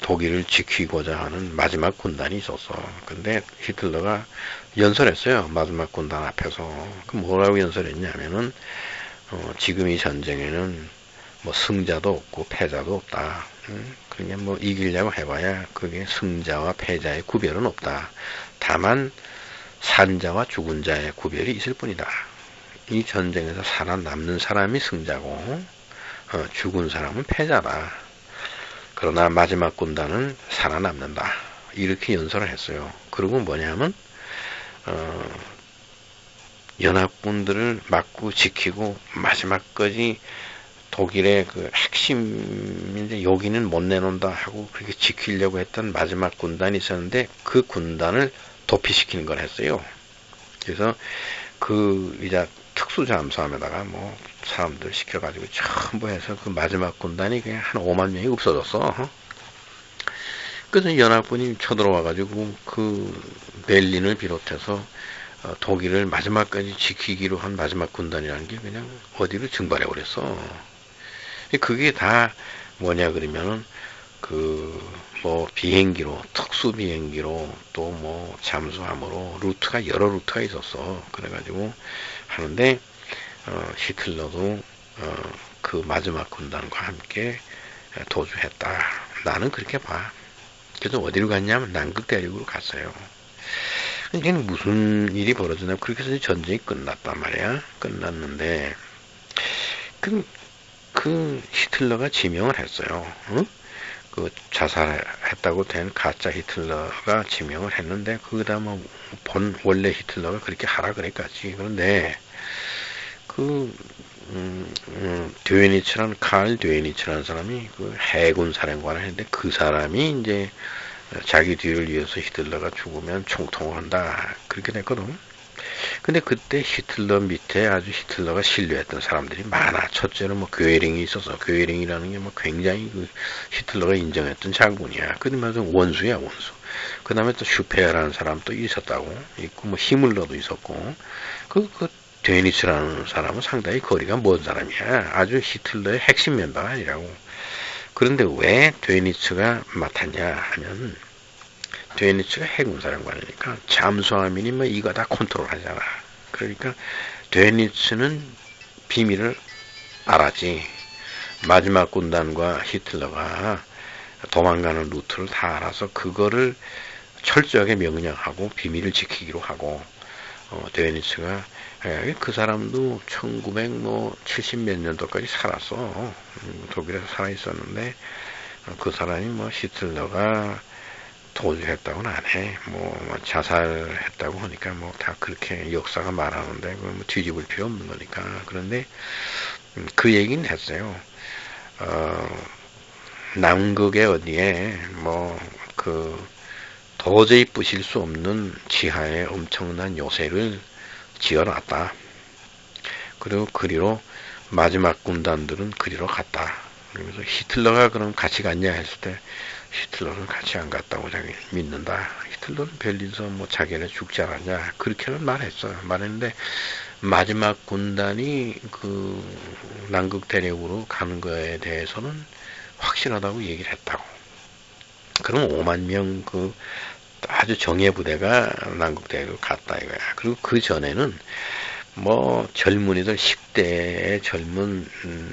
독일을 지키고자 하는 마지막 군단이 있었어. 근데 히틀러가 연설했어요. 마지막 군단 앞에서. 그 뭐라고 연설했냐면은 지금 이 전쟁에는 뭐 승자도 없고 패자도 없다. 그냥 뭐 이기려고 해봐야 그게 승자와 패자의 구별은 없다. 다만 산자와 죽은 자의 구별이 있을 뿐이다. 이 전쟁에서 살아남는 사람이 승자고 죽은 사람은 패자다. 그러나 마지막 군단은 살아남는다. 이렇게 연설을 했어요. 그리고 뭐냐면 연합군들을 막고 지키고 마지막까지 독일의 그 핵심인데 여기는 못 내놓는다 하고 그렇게 지키려고 했던 마지막 군단이 있었는데 그 군단을 도피시키는 걸 했어요. 그래서 그 이제 특수 잠수함에다가 뭐 사람들 시켜가지고 전부 해서 그 마지막 군단이 그냥 한 5만 명이 없어졌어. 그래서 연합군이 쳐들어와가지고 그 베를린을 비롯해서 독일을 마지막까지 지키기로 한 마지막 군단이라는 게 그냥 어디로 증발해 버렸어. 그게 다 뭐냐 그러면은 그 뭐 비행기로 특수 비행기로 또 뭐 잠수함으로 루트가 여러 루트가 있었어. 그래가지고 하는데 히틀러도 그 마지막 군단과 함께 도주했다. 나는 그렇게 봐. 그래서 어디로 갔냐면 남극 대륙으로 갔어요. 이게 무슨 일이 벌어지나 그렇게 해서 전쟁이 끝났단 말이야. 끝났는데 그 히틀러가 지명을 했어요. 응? 그 자살했다고 된 가짜 히틀러가 지명을 했는데 그다 뭐 원래 히틀러가 그렇게 하라 그랬겠지. 그런데 그 드웨니츠라는 칼 드웨니츠라는 사람이 그 해군 사령관을 했는데 그 사람이 이제 자기 뒤를 이어서 히틀러가 죽으면 총통을 한다 그렇게 됐거든. 근데 그때 히틀러 밑에 아주 히틀러가 신뢰했던 사람들이 많아. 첫째는 뭐 괴링이 있어서 괴링이라는 게 뭐 굉장히 그 히틀러가 인정했던 장군이야. 그러면서 원수야 원수. 그 다음에 또 슈페어라는 사람도 있었다고 있고 뭐 히물러도 있었고 그 데니츠라는 사람은 상당히 거리가 먼 사람이야. 아주 히틀러의 핵심 멤버가 아니라고. 그런데 왜 데니츠가 맡았냐 하면 데니츠가 해군사령관이니까 잠수함이니 뭐 이거 다 컨트롤하잖아. 그러니까 데니츠는 비밀을 알았지. 마지막 군단과 히틀러가 도망가는 루트를 다 알아서 그거를 철저하게 명령하고 비밀을 지키기로 하고 데니츠가 그 사람도 1970 몇 년도까지 살았어. 독일에서 살아 있었는데 그 사람이 뭐 히틀러가 도주했다고는 안 해. 뭐 자살했다고 하니까 뭐 다 그렇게 역사가 말하는데 그걸 뭐 뒤집을 필요 없는 거니까. 그런데 그 얘기는 했어요. 남극의 어디에 뭐 그 도저히 부실 수 없는 지하에 엄청난 요새를 지어놨다. 그리고 그리로 마지막 군단들은 그리로 갔다. 그러면서 히틀러가 그럼 같이 갔냐 했을 때 히틀러는 같이 안 갔다고 자기 믿는다. 히틀러는 베를린서 뭐 자기네 죽지 않았냐 그렇게는 말했어요. 말했는데 마지막 군단이 그 남극 대륙으로 가는 거에 대해서는 확실하다고 얘기를 했다고. 그럼 5만 명 그 아주 정예 부대가 남극 대륙으로 갔다 이거야. 그리고 그 전에는 뭐 젊은이들 10대의 젊은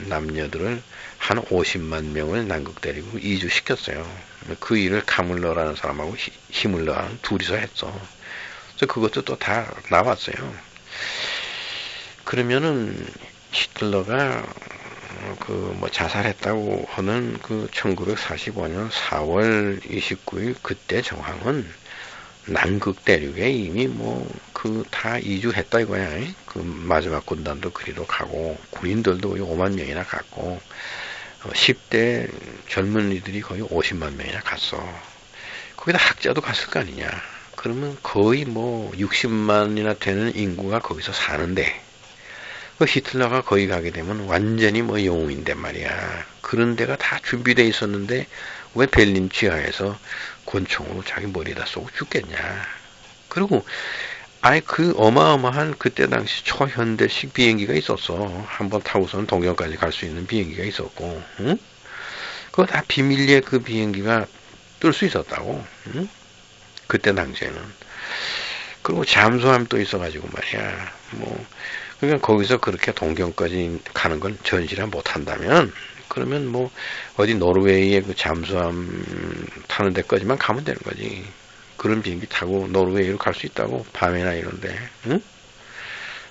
남녀들을 한 50만 명을 남극 대륙으로 이주시켰어요. 그 일을 카물러라는 사람하고 히물러랑 둘이서 했어. 그래서 그것도 또 다 나왔어요. 그러면은 히틀러가 그 뭐 자살했다고 하는 그 1945년 4월 29일 그때 정황은 남극 대륙에 이미 뭐 그 다 이주했다 이거야. 그 마지막 군단도 그리로 가고 군인들도 거의 5만 명이나 갔고 10대 젊은이들이 거의 50만 명이나 갔어. 거기다 학자도 갔을 거 아니냐. 그러면 거의 뭐 60만이나 되는 인구가 거기서 사는데 그 히틀러가 거기 가게 되면 완전히 뭐 영웅인데 말이야. 그런 데가 다 준비되어 있었는데 왜 베를린 지하에서 권총으로 자기 머리에다 쏘고 죽겠냐. 그리고 아예 그 어마어마한 그때 당시 초현대식 비행기가 있었어. 한번 타고서는 동경까지 갈 수 있는 비행기가 있었고, 응? 그거 다 비밀리에 그 비행기가 뜰 수 있었다고, 응? 그때 당시에는. 그리고 잠수함 또 있어가지고 말이야. 뭐 그러니까 거기서 그렇게 동경까지 가는 건 전시를 못 한다면, 그러면 뭐 어디 노르웨이의 그 잠수함 타는 데까지만 가면 되는 거지. 그런 비행기 타고 노르웨이로 갈 수 있다고 밤에나 이런데, 응?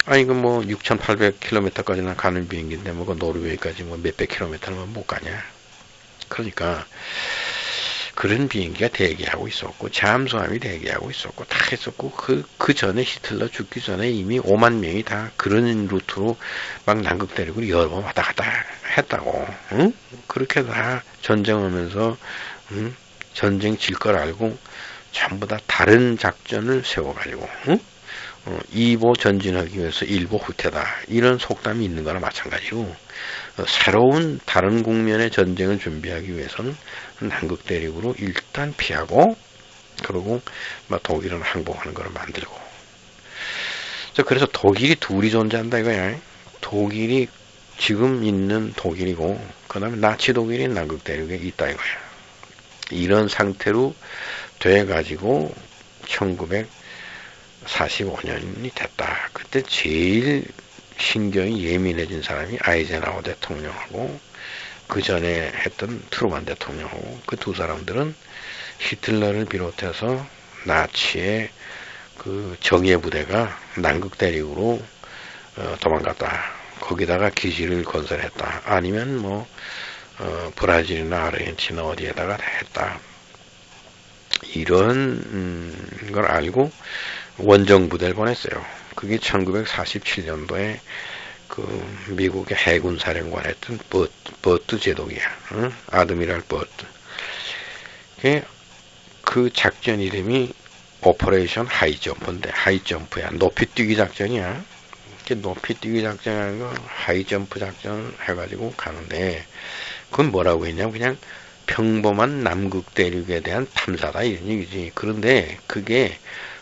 아니 그 뭐 6,800km까지나 가는 비행기인데 뭐 그 노르웨이까지 뭐 몇백 킬로미터는 못 가냐. 그러니까 그런 비행기가 대기하고 있었고 잠수함이 대기하고 있었고 다 했었고 그 전에 히틀러 죽기 전에 이미 5만 명이 다 그런 루트로 막 남극 대륙으로 여러 번 왔다 갔다 했다고. 응? 그렇게 다 전쟁하면서 응? 전쟁 질 걸 알고 전부 다 다른 작전을 세워가지고, 응? 2보 전진하기 위해서 1보 후퇴다. 이런 속담이 있는 거나 마찬가지로, 새로운 다른 국면의 전쟁을 준비하기 위해서는 남극 대륙으로 일단 피하고, 그리고 막 독일은 항복하는 걸 만들고. 그래서 독일이 둘이 존재한다 이거야. 독일이 지금 있는 독일이고, 그 다음에 나치 독일이 남극 대륙에 있다 이거야. 이런 상태로 돼가지고 1945년이 됐다. 그때 제일 신경이 예민해진 사람이 아이젠하워 대통령하고 그 전에 했던 트루만 대통령하고 그 두 사람들은 히틀러를 비롯해서 나치의 그 정예 부대가 남극 대륙으로 도망갔다. 거기다가 기지를 건설했다. 아니면 뭐 브라질이나 아르헨티나 어디에다가 했다. 이런 걸 알고 원정 부대를 보냈어요. 그게 1947년도에 그 미국의 해군 사령관했던 버트 제독이야. 응? 아드미랄 버트. 그 작전 이름이 오퍼레이션 하이점프인데 하이점프야. 높이 뛰기 작전이야. 높이 뛰기 작전이라는 거 하이점프 작전 해가지고 가는데 그건 뭐라고 했냐면 그냥 평범한 남극 대륙에 대한 탐사다 이런 얘기지. 그런데 그게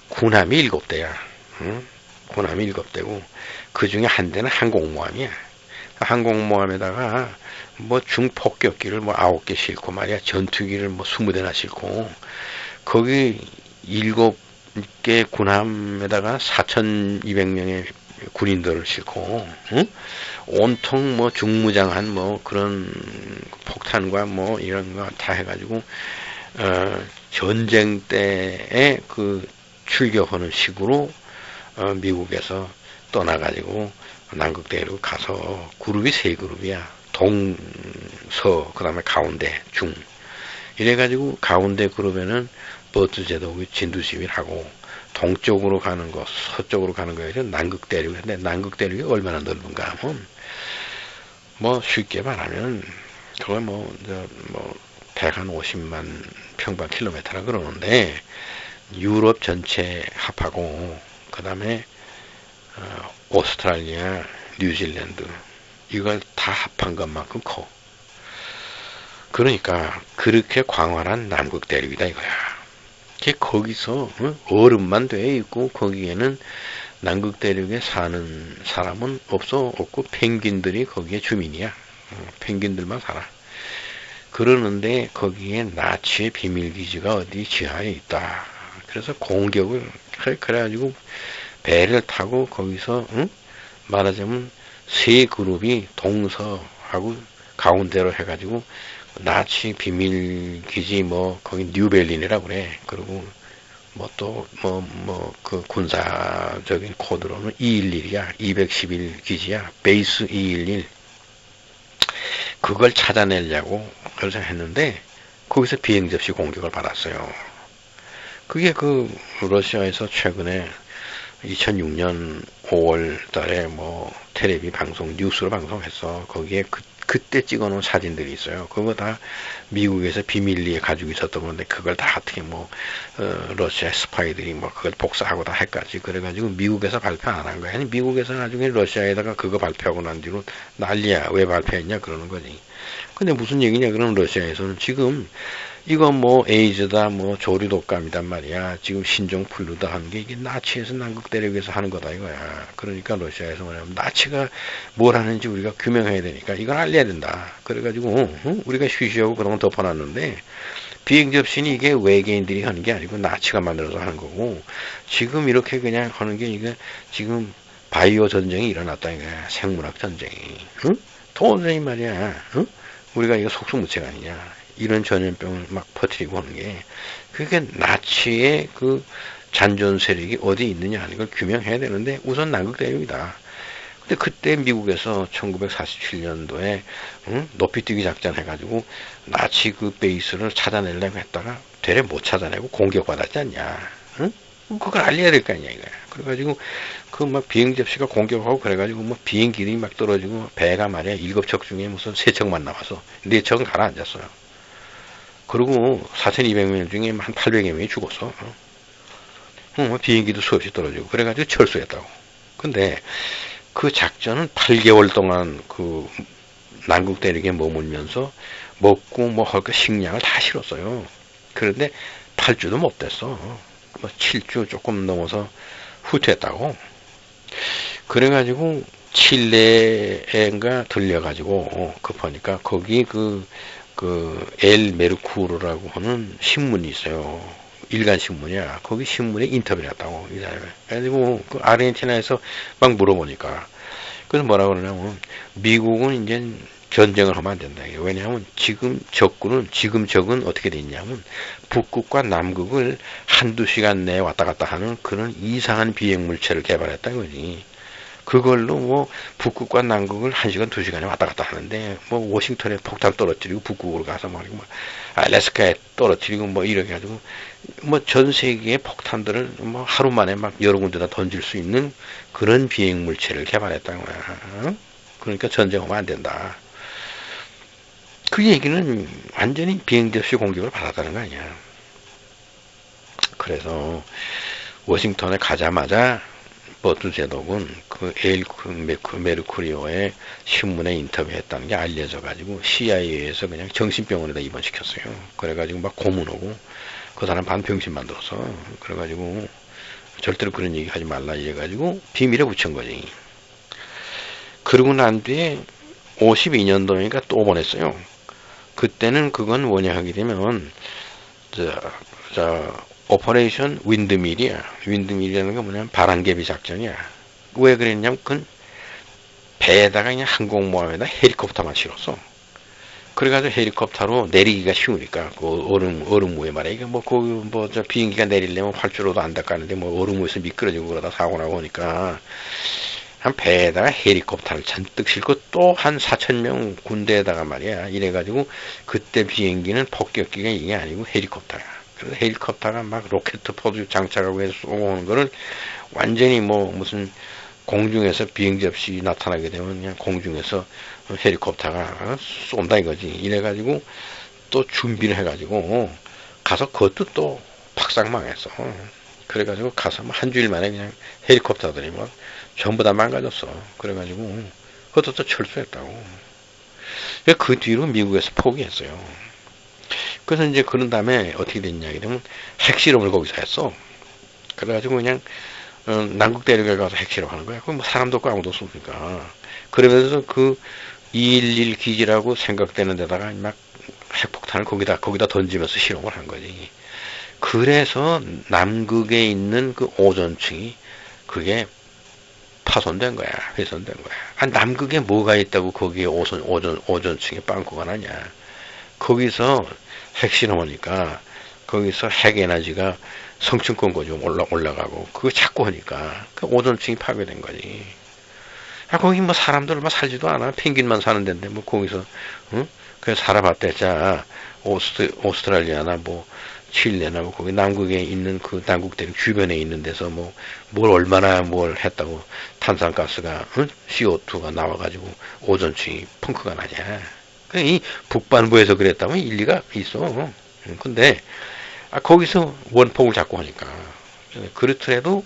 군함이 7대야. 응? 군함이 7대고 그 중에 한 대는 항공모함이야. 항공모함에다가 뭐 중폭격기를 뭐 9개 싣고 말이야. 전투기를 뭐 20대나 싣고 거기 7개 군함에다가 4,200명의 군인들을 싣고, 응? 온통 뭐 중무장한 뭐 그런 폭탄과 뭐 이런 거 다 해가지고, 전쟁 때에 그 출격하는 식으로, 미국에서 떠나가지고 남극 대륙 가서 그룹이 3그룹이야. 동, 서, 그 다음에 가운데, 중. 이래가지고 가운데 그룹에는 버트 제독이 진두지휘를 하고, 동쪽으로 가는 거, 서쪽으로 가는 거에 남극 대륙인데 남극 대륙이 얼마나 넓은가 하면 뭐 쉽게 말하면 그거 뭐 150만 평방 킬로미터라 그러는데 유럽 전체 합하고 그 다음에 오스트랄리아, 뉴질랜드 이걸 다 합한 것만큼 커. 그러니까 그렇게 광활한 남극 대륙이다 이거야. 거기서 얼음만 돼 있고 거기에는 남극 대륙에 사는 사람은 없고 펭귄들이 거기에 주민이야. 펭귄들만 살아. 그러는데 거기에 나치의 비밀기지가 어디 지하에 있다. 그래서 공격을 그래가지고 배를 타고 거기서 말하자면 세 그룹이 동서하고 가운데로 해가지고 나치 비밀기지 거기 뉴벨린이라고 그래. 그리고 그 군사적인 코드로는 211이야. 211 기지야. 베이스 211. 그걸 찾아내려고 그래서 했는데 거기서 비행 접시 공격을 받았어요. 그게 러시아에서 최근에 2006년 5월 달에 텔레비 방송 뉴스로 방송했어. 거기에 그때 찍어놓은 사진들이 있어요. 그거 다 미국에서 비밀리에 가지고 있었던 건데 그걸 다 어떻게 러시아 스파이들이 그걸 복사하고 다 했까지 그래가지고 미국에서 발표 안 한 거야. 아니 미국에서 나중에 러시아에다가 그거 발표하고 난 뒤로 난리야. 왜 발표했냐 그러는 거지. 근데 무슨 얘기냐 그러면 러시아에서는 지금 이거 에이즈다 조류 독감이단 말이야. 지금 신종 플루다 하는 게 이게 나치에서 남극 대륙에서 하는 거다 이거야. 그러니까 러시아에서 뭐냐면 나치가 뭘 하는지 우리가 규명해야 되니까 이걸 알려야 된다. 그래가지고 우리가 쉬쉬하고 그런 건 덮어놨는데 비행 접신이 이게 외계인들이 하는 게 아니고 나치가 만들어서 하는 거고 지금 이렇게 그냥 하는 게 이게 지금 바이오 전쟁이 일어났다 이거야. 생물학 전쟁이. 도저히 말이야. 우리가 이거 속수무책 아니냐. 이런 전염병을 막 퍼뜨리고 하는 게 그게 나치의 그 잔존 세력이 어디 있느냐 하는 걸 규명해야 되는데 우선 남극 대륙이다. 근데 그때 미국에서 1947년도에 높이뛰기 작전 해가지고 나치 그 베이스를 찾아내려고 했다가 되레 못 찾아내고 공격받았지 않냐. 그걸 알려야 될 거 아니야 이거야. 그래가지고 비행 접시가 공격하고 그래가지고 비행기들이 막 떨어지고 배가 말이야 7척 중에 무슨 3척만 남아서 4척은 가라앉았어요. 그리고 4,200명 중에 한 800여 명이 죽었어. 비행기도 수없이 떨어지고 그래가지고 철수했다고. 근데 그 작전은 8개월 동안 그 남극 대륙에 머물면서 먹고 할 거 식량을 다 실었어요. 그런데 8주도 못 됐어. 7주 조금 넘어서 후퇴했다고. 그래가지고 칠레인가 들려가지고 급하니까 거기 엘 메르쿠르라고 하는 신문이 있어요. 일간 신문이야. 거기 신문에 인터뷰를 했다고, 이 사람이. 그래가지고, 아르헨티나에서 막 물어보니까. 그래서 뭐라 그러냐면, 미국은 이제 전쟁을 하면 안 된다. 왜냐하면 지금 적은 어떻게 돼 있냐면, 북극과 남극을 한두 시간 내에 왔다 갔다 하는 그런 이상한 비행물체를 개발했다는 거지. 그걸로 북극과 남극을 1시간, 2시간에 왔다 갔다 하는데, 워싱턴에 폭탄 떨어뜨리고, 북극으로 가서 알래스카에 떨어뜨리고, 이렇게 해가지고, 전 세계의 폭탄들을 하루 만에 여러 군데다 던질 수 있는 그런 비행물체를 개발했다는 거야. 그러니까 전쟁하면 안 된다. 그 얘기는 완전히 비행접시 공격을 받았다는 거 아니야. 그래서, 워싱턴에 가자마자, 버트 제독은 메르쿠리오의 신문에 인터뷰했다는 게 알려져가지고 CIA에서 그냥 정신병원에다 입원시켰어요. 그래가지고 고문하고 그 사람 반병신 만들어서 그래가지고 절대로 그런 얘기 하지 말라 이래가지고 비밀에 붙인 거지. 그러고 난 뒤에 52년도니까 또 보냈어요. 그때는 그건 뭐냐 하게 되면 오퍼레이션 윈드밀이야. 윈드밀이라는 건 뭐냐면 바람개비 작전이야. 왜 그랬냐면 그건 배에다가 그냥 항공모함에다 헬리콥터만 실었어. 그래가지고 헬리콥터로 내리기가 쉬우니까 얼음 위에 말이야. 이게 비행기가 내리려면 활주로도 안 닦았는데 얼음 위에서 미끄러지고 그러다 사고 나고 하니까 한 배에다가 헬리콥터를 잔뜩 싣고 또 한 4,000명 군대에다가 말이야. 이래가지고 그때 비행기는 폭격기가 이게 아니고 헬리콥터야. 그래서 헬리콥터가 로켓 포드 장착하고 해서 쏘고 오는 거를 완전히 무슨 공중에서 비행 접시 나타나게 되면 그냥 공중에서 헬리콥터가 쏜다 이거지. 이래가지고 또 준비를 해가지고 가서 그것도 또 팍상 망했어. 그래가지고 가서 한 주일 만에 그냥 헬리콥터들이 전부 다 망가졌어. 그래가지고 어쩌다 철수했다고. 그 뒤로 미국에서 포기했어요. 그래서 이제 그런 다음에 어떻게 됐냐 이러면 핵실험을 거기서 했어. 그래가지고 그냥 남극 대륙에 가서 핵실험하는 거야. 그럼 뭐 사람도 없고 아무도 없으니까. 그러면서 그 211 기지라고 생각되는 데다가 막 핵폭탄을 거기다 던지면서 실험을 한 거지. 그래서 남극에 있는 그 오존층이 그게 파손된 거야. 훼손된 거야. 아, 남극에 뭐가 있다고 거기에 오존층에 빵꾸가 나냐. 거기서 핵실험하니까 거기서 핵에너지가 성층권까지 올라가고 그거 자꾸 하니까 그 오존층이 파괴된 거지. 아, 거기 뭐 사람들 뭐 살지도 않아. 펭귄만 사는 데인데 뭐 거기서 응? 그래서 살아봤대자 오스트랄리아나 뭐 칠레나 뭐 거기 남극에 있는 그 남극 대륙 주변에 있는 데서 뭐 뭘 얼마나 뭘 했다고 탄산가스가 응? CO2가 나와가지고 오존층이 펑크가 나냐. 이 북반부에서 그랬다면 일리가 있어. 근데 거기서 원폭을 잡고 하니까 그렇더라도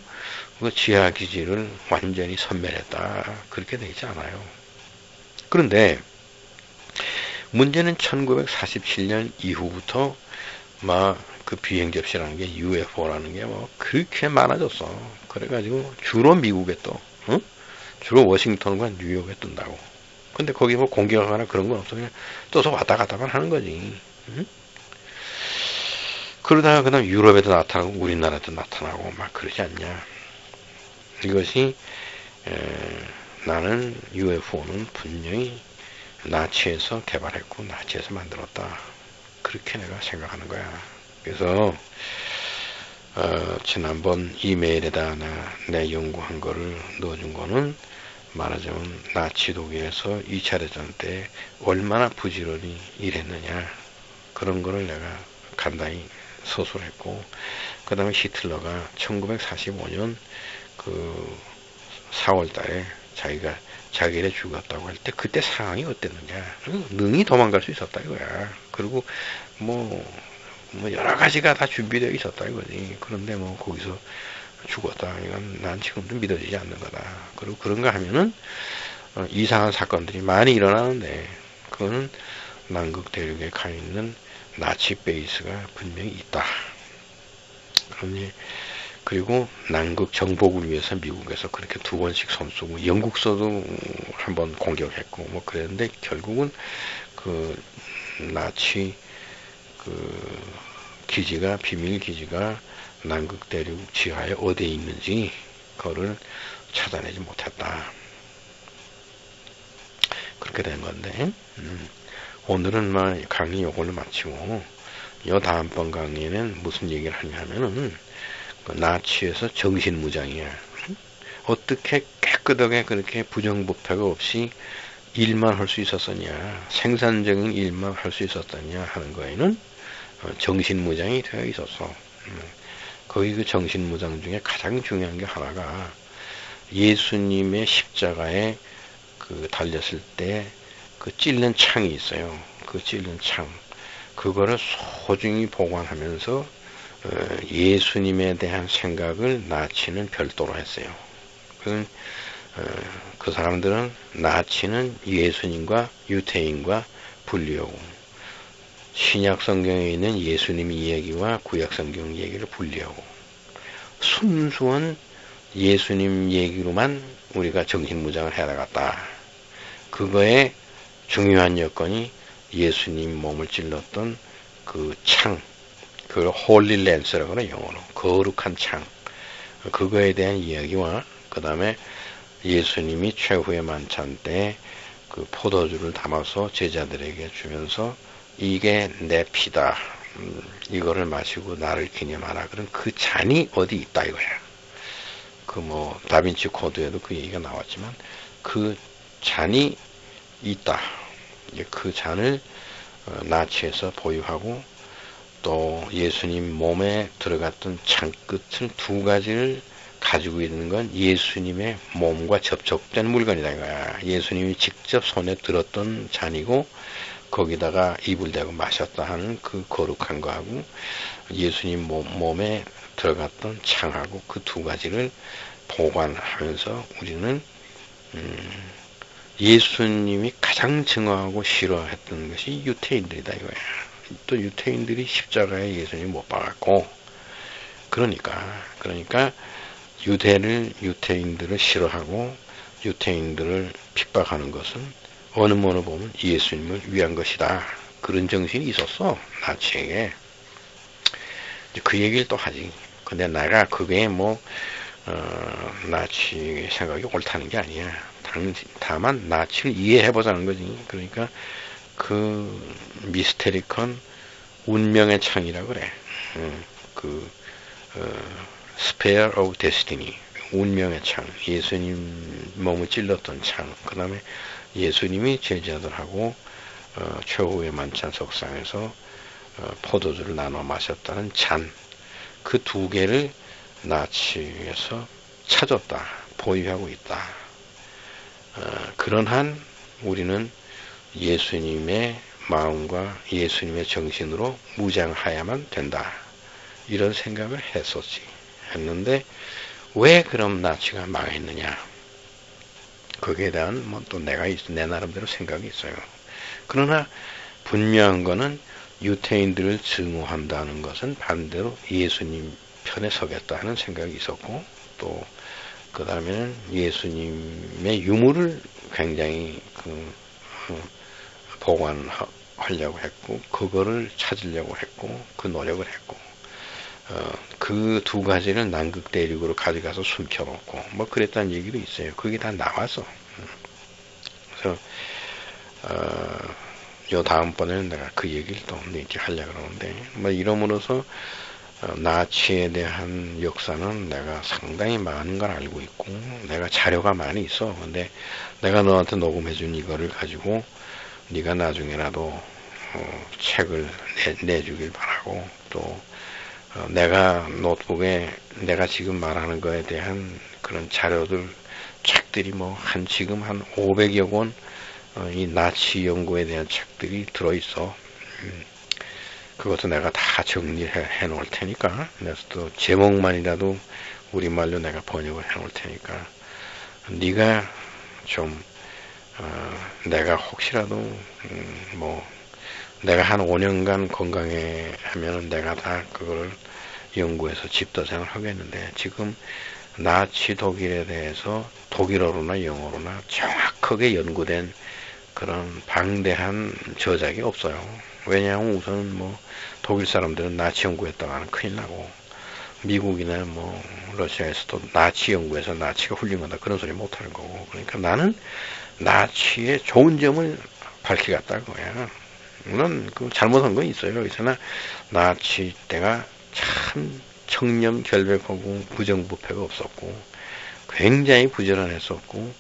그 지하 기지를 완전히 섬멸했다 그렇게 되지 않아요. 그런데 문제는 1947년 이후부터 막 그 비행 접시라는 게 UFO라는 게 뭐 그렇게 많아졌어. 그래가지고 주로 미국에 떠, 응? 주로 워싱턴과 뉴욕에 뜬다고. 근데 거기 뭐 공격하거나 그런 건 없어. 그냥 떠서 왔다 갔다만 하는 거지. 응? 그러다가 그다음 유럽에도 나타나고 우리나라에도 나타나고 막 그러지 않냐. 이것이 나는 UFO는 분명히 나치에서 개발했고 나치에서 만들었다. 그렇게 내가 생각하는 거야. 그래서 지난번 이메일에다 내 연구한 거를 넣어준 거는 말하자면 나치 독일에서 2차 대전 때 얼마나 부지런히 일했느냐 그런 거를 내가 간단히 서술했고 그 다음에 히틀러가 1945년 그 4월 달에 자기가 자기를 죽었다고 할 때 그때 상황이 어땠느냐. 능히 도망갈 수 있었다 이거야. 그리고 뭐 여러 가지가 다 준비되어 있었다 이거지. 그런데 뭐 거기서 죽었다. 이건 난 지금도 믿어지지 않는 거다. 그리고 그런가 하면은 이상한 사건들이 많이 일어나는데 그거는 남극 대륙에 가 있는 나치 베이스가 분명히 있다. 그리고 남극 정복을 위해서 미국에서 그렇게 2번씩 손 쏘고 영국서도 한번 공격했고 뭐 그랬는데 결국은 그 나치 그 기지가 비밀 기지가 남극 대륙 지하에 어디에 있는지 그거를 찾아내지 못했다. 그렇게 된 건데 오늘은 막 강의 요걸로 마치고 요 다음번 강의는 무슨 얘기를 하냐면은 그 나치에서 정신무장이야. 어떻게 깨끗하게 그렇게 부정부패가 없이 일만 할 수 있었었냐, 생산적인 일만 할 수 있었었냐 하는 거에는 정신무장이 되어 있었어. 거기 그 정신무장 중에 가장 중요한 게 하나가 예수님의 십자가에 그 달렸을 때 그 찔른 창이 있어요. 그 찔른 창. 그거를 소중히 보관하면서 예수님에 대한 생각을 나치는 별도로 했어요. 그 사람들은 나치는 예수님과 유태인과 분리하고 신약 성경에 있는 예수님 이야기와 구약 성경 얘기를 분리하고 순수한 예수님 얘기로만 우리가 정신무장을 해야 되겠다. 그거에 중요한 여건이 예수님 몸을 찔렀던 그 창, 그걸 홀리 랜스라고 하는 영어로 거룩한 창, 그거에 대한 이야기와 그 다음에 예수님이 최후의 만찬 때 그 포도주를 담아서 제자들에게 주면서 이게 내 피다. 이거를 마시고 나를 기념하라. 그런 그 잔이 어디 있다 이거야. 그 뭐 다빈치 코드에도 그 얘기가 나왔지만 그 잔이 있다. 이제 그 잔을 나치에서 보유하고 또 예수님 몸에 들어갔던 창끝을 2가지를 가지고 있는 건 예수님의 몸과 접촉된 물건이다 이거야. 예수님이 직접 손에 들었던 잔이고 거기다가 입을 대고 마셨다 하는 그 거룩한 거하고 예수님 몸에 들어갔던 창하고 그 2가지를 보관하면서 우리는 예수님이 가장 증오하고 싫어했던 것이 유태인들이다 이거야. 또 유태인들이 십자가에 예수님 못 박았고, 그러니까 유태인들을 싫어하고 유태인들을 픽박하는 것은 어느 면을 보면 예수님을 위한 것이다. 그런 정신이 있었어, 나치에게. 그 얘기를 또 하지. 근데 내가 그게 나치 생각이 옳다는 게 아니야. 다만 나치를 이해해보자는 거지. 그러니까 그 미스테리컨 운명의 창이라 그래. Spear of Destiny, 운명의 창, 예수님 몸을 찔렀던 창, 그 다음에 예수님이 제자들하고 최후의 만찬 석상에서 포도주를 나눠 마셨다는 잔, 그 두 개를 나치에서 찾았다, 보유하고 있다. 그런 한 우리는 예수님의 마음과 예수님의 정신으로 무장해야만 된다. 이런 생각을 했는데 왜 그럼 나치가 망했느냐? 거기에 대한 또 내 나름대로 생각이 있어요. 그러나 분명한 거는 유태인들을 증오한다는 것은 반대로 예수님 편에 서겠다 하는 생각이 있었고, 또 그 다음에는 예수님의 유물을 굉장히 보관하려고 했고, 그거를 찾으려고 했고, 그 노력을 했고, 그 두 가지를 남극 대륙으로 가져가서 숨겨놓고 그랬다는 얘기도 있어요. 그게 다 나와서. 그래서 요 다음번에는 내가 그 얘기를 또 이제 하려고 그러는데, 이러므로서 나치에 대한 역사는 내가 상당히 많은 걸 알고 있고, 내가 자료가 많이 있어. 근데 내가 너한테 녹음해준 이거를 가지고 네가 나중에라도 책을 내주길 바라고, 또 내가 노트북에 내가 지금 말하는 거에 대한 그런 자료들, 책들이 지금 한 500여 권, 이 나치 연구에 대한 책들이 들어있어. 그것도 내가 다 정리해 놓을 테니까, 그래서 또 제목만이라도 우리말로 내가 번역을 해 놓을 테니까, 네가 좀, 내가 혹시라도, 내가 한 5년간 건강해 하면은 내가 다 그걸 연구해서 집도생을 하겠는데, 지금 나치 독일에 대해서 독일어로나 영어로나 정확하게 연구된 그런 방대한 저작이 없어요. 왜냐하면 우선 독일 사람들은 나치 연구했다가 하면 큰일 나고, 미국이나 러시아에서도 나치 연구해서 나치가 훌륭하다 그런 소리 못 하는 거고, 그러니까 나는 나치의 좋은 점을 밝혀갔다 거야. 물론 그 잘못한 건 있어요. 그러나 나치 때가 참 청렴결백하고 부정부패가 없었고, 굉장히 부지런했었고,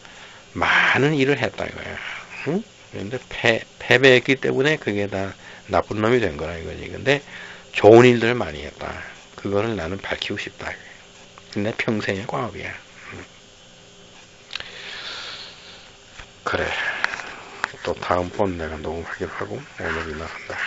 많은 일을 했다 이거야. 응? 그런데 패배했기 때문에 그게 다 나쁜 놈이 된 거라 이거지. 근데 좋은 일들을 많이 했다. 그거를 나는 밝히고 싶다. 근데 평생의 과업이야. 그래. 또 다음번 내가 녹음하기로 하고, 오늘 이만 한다.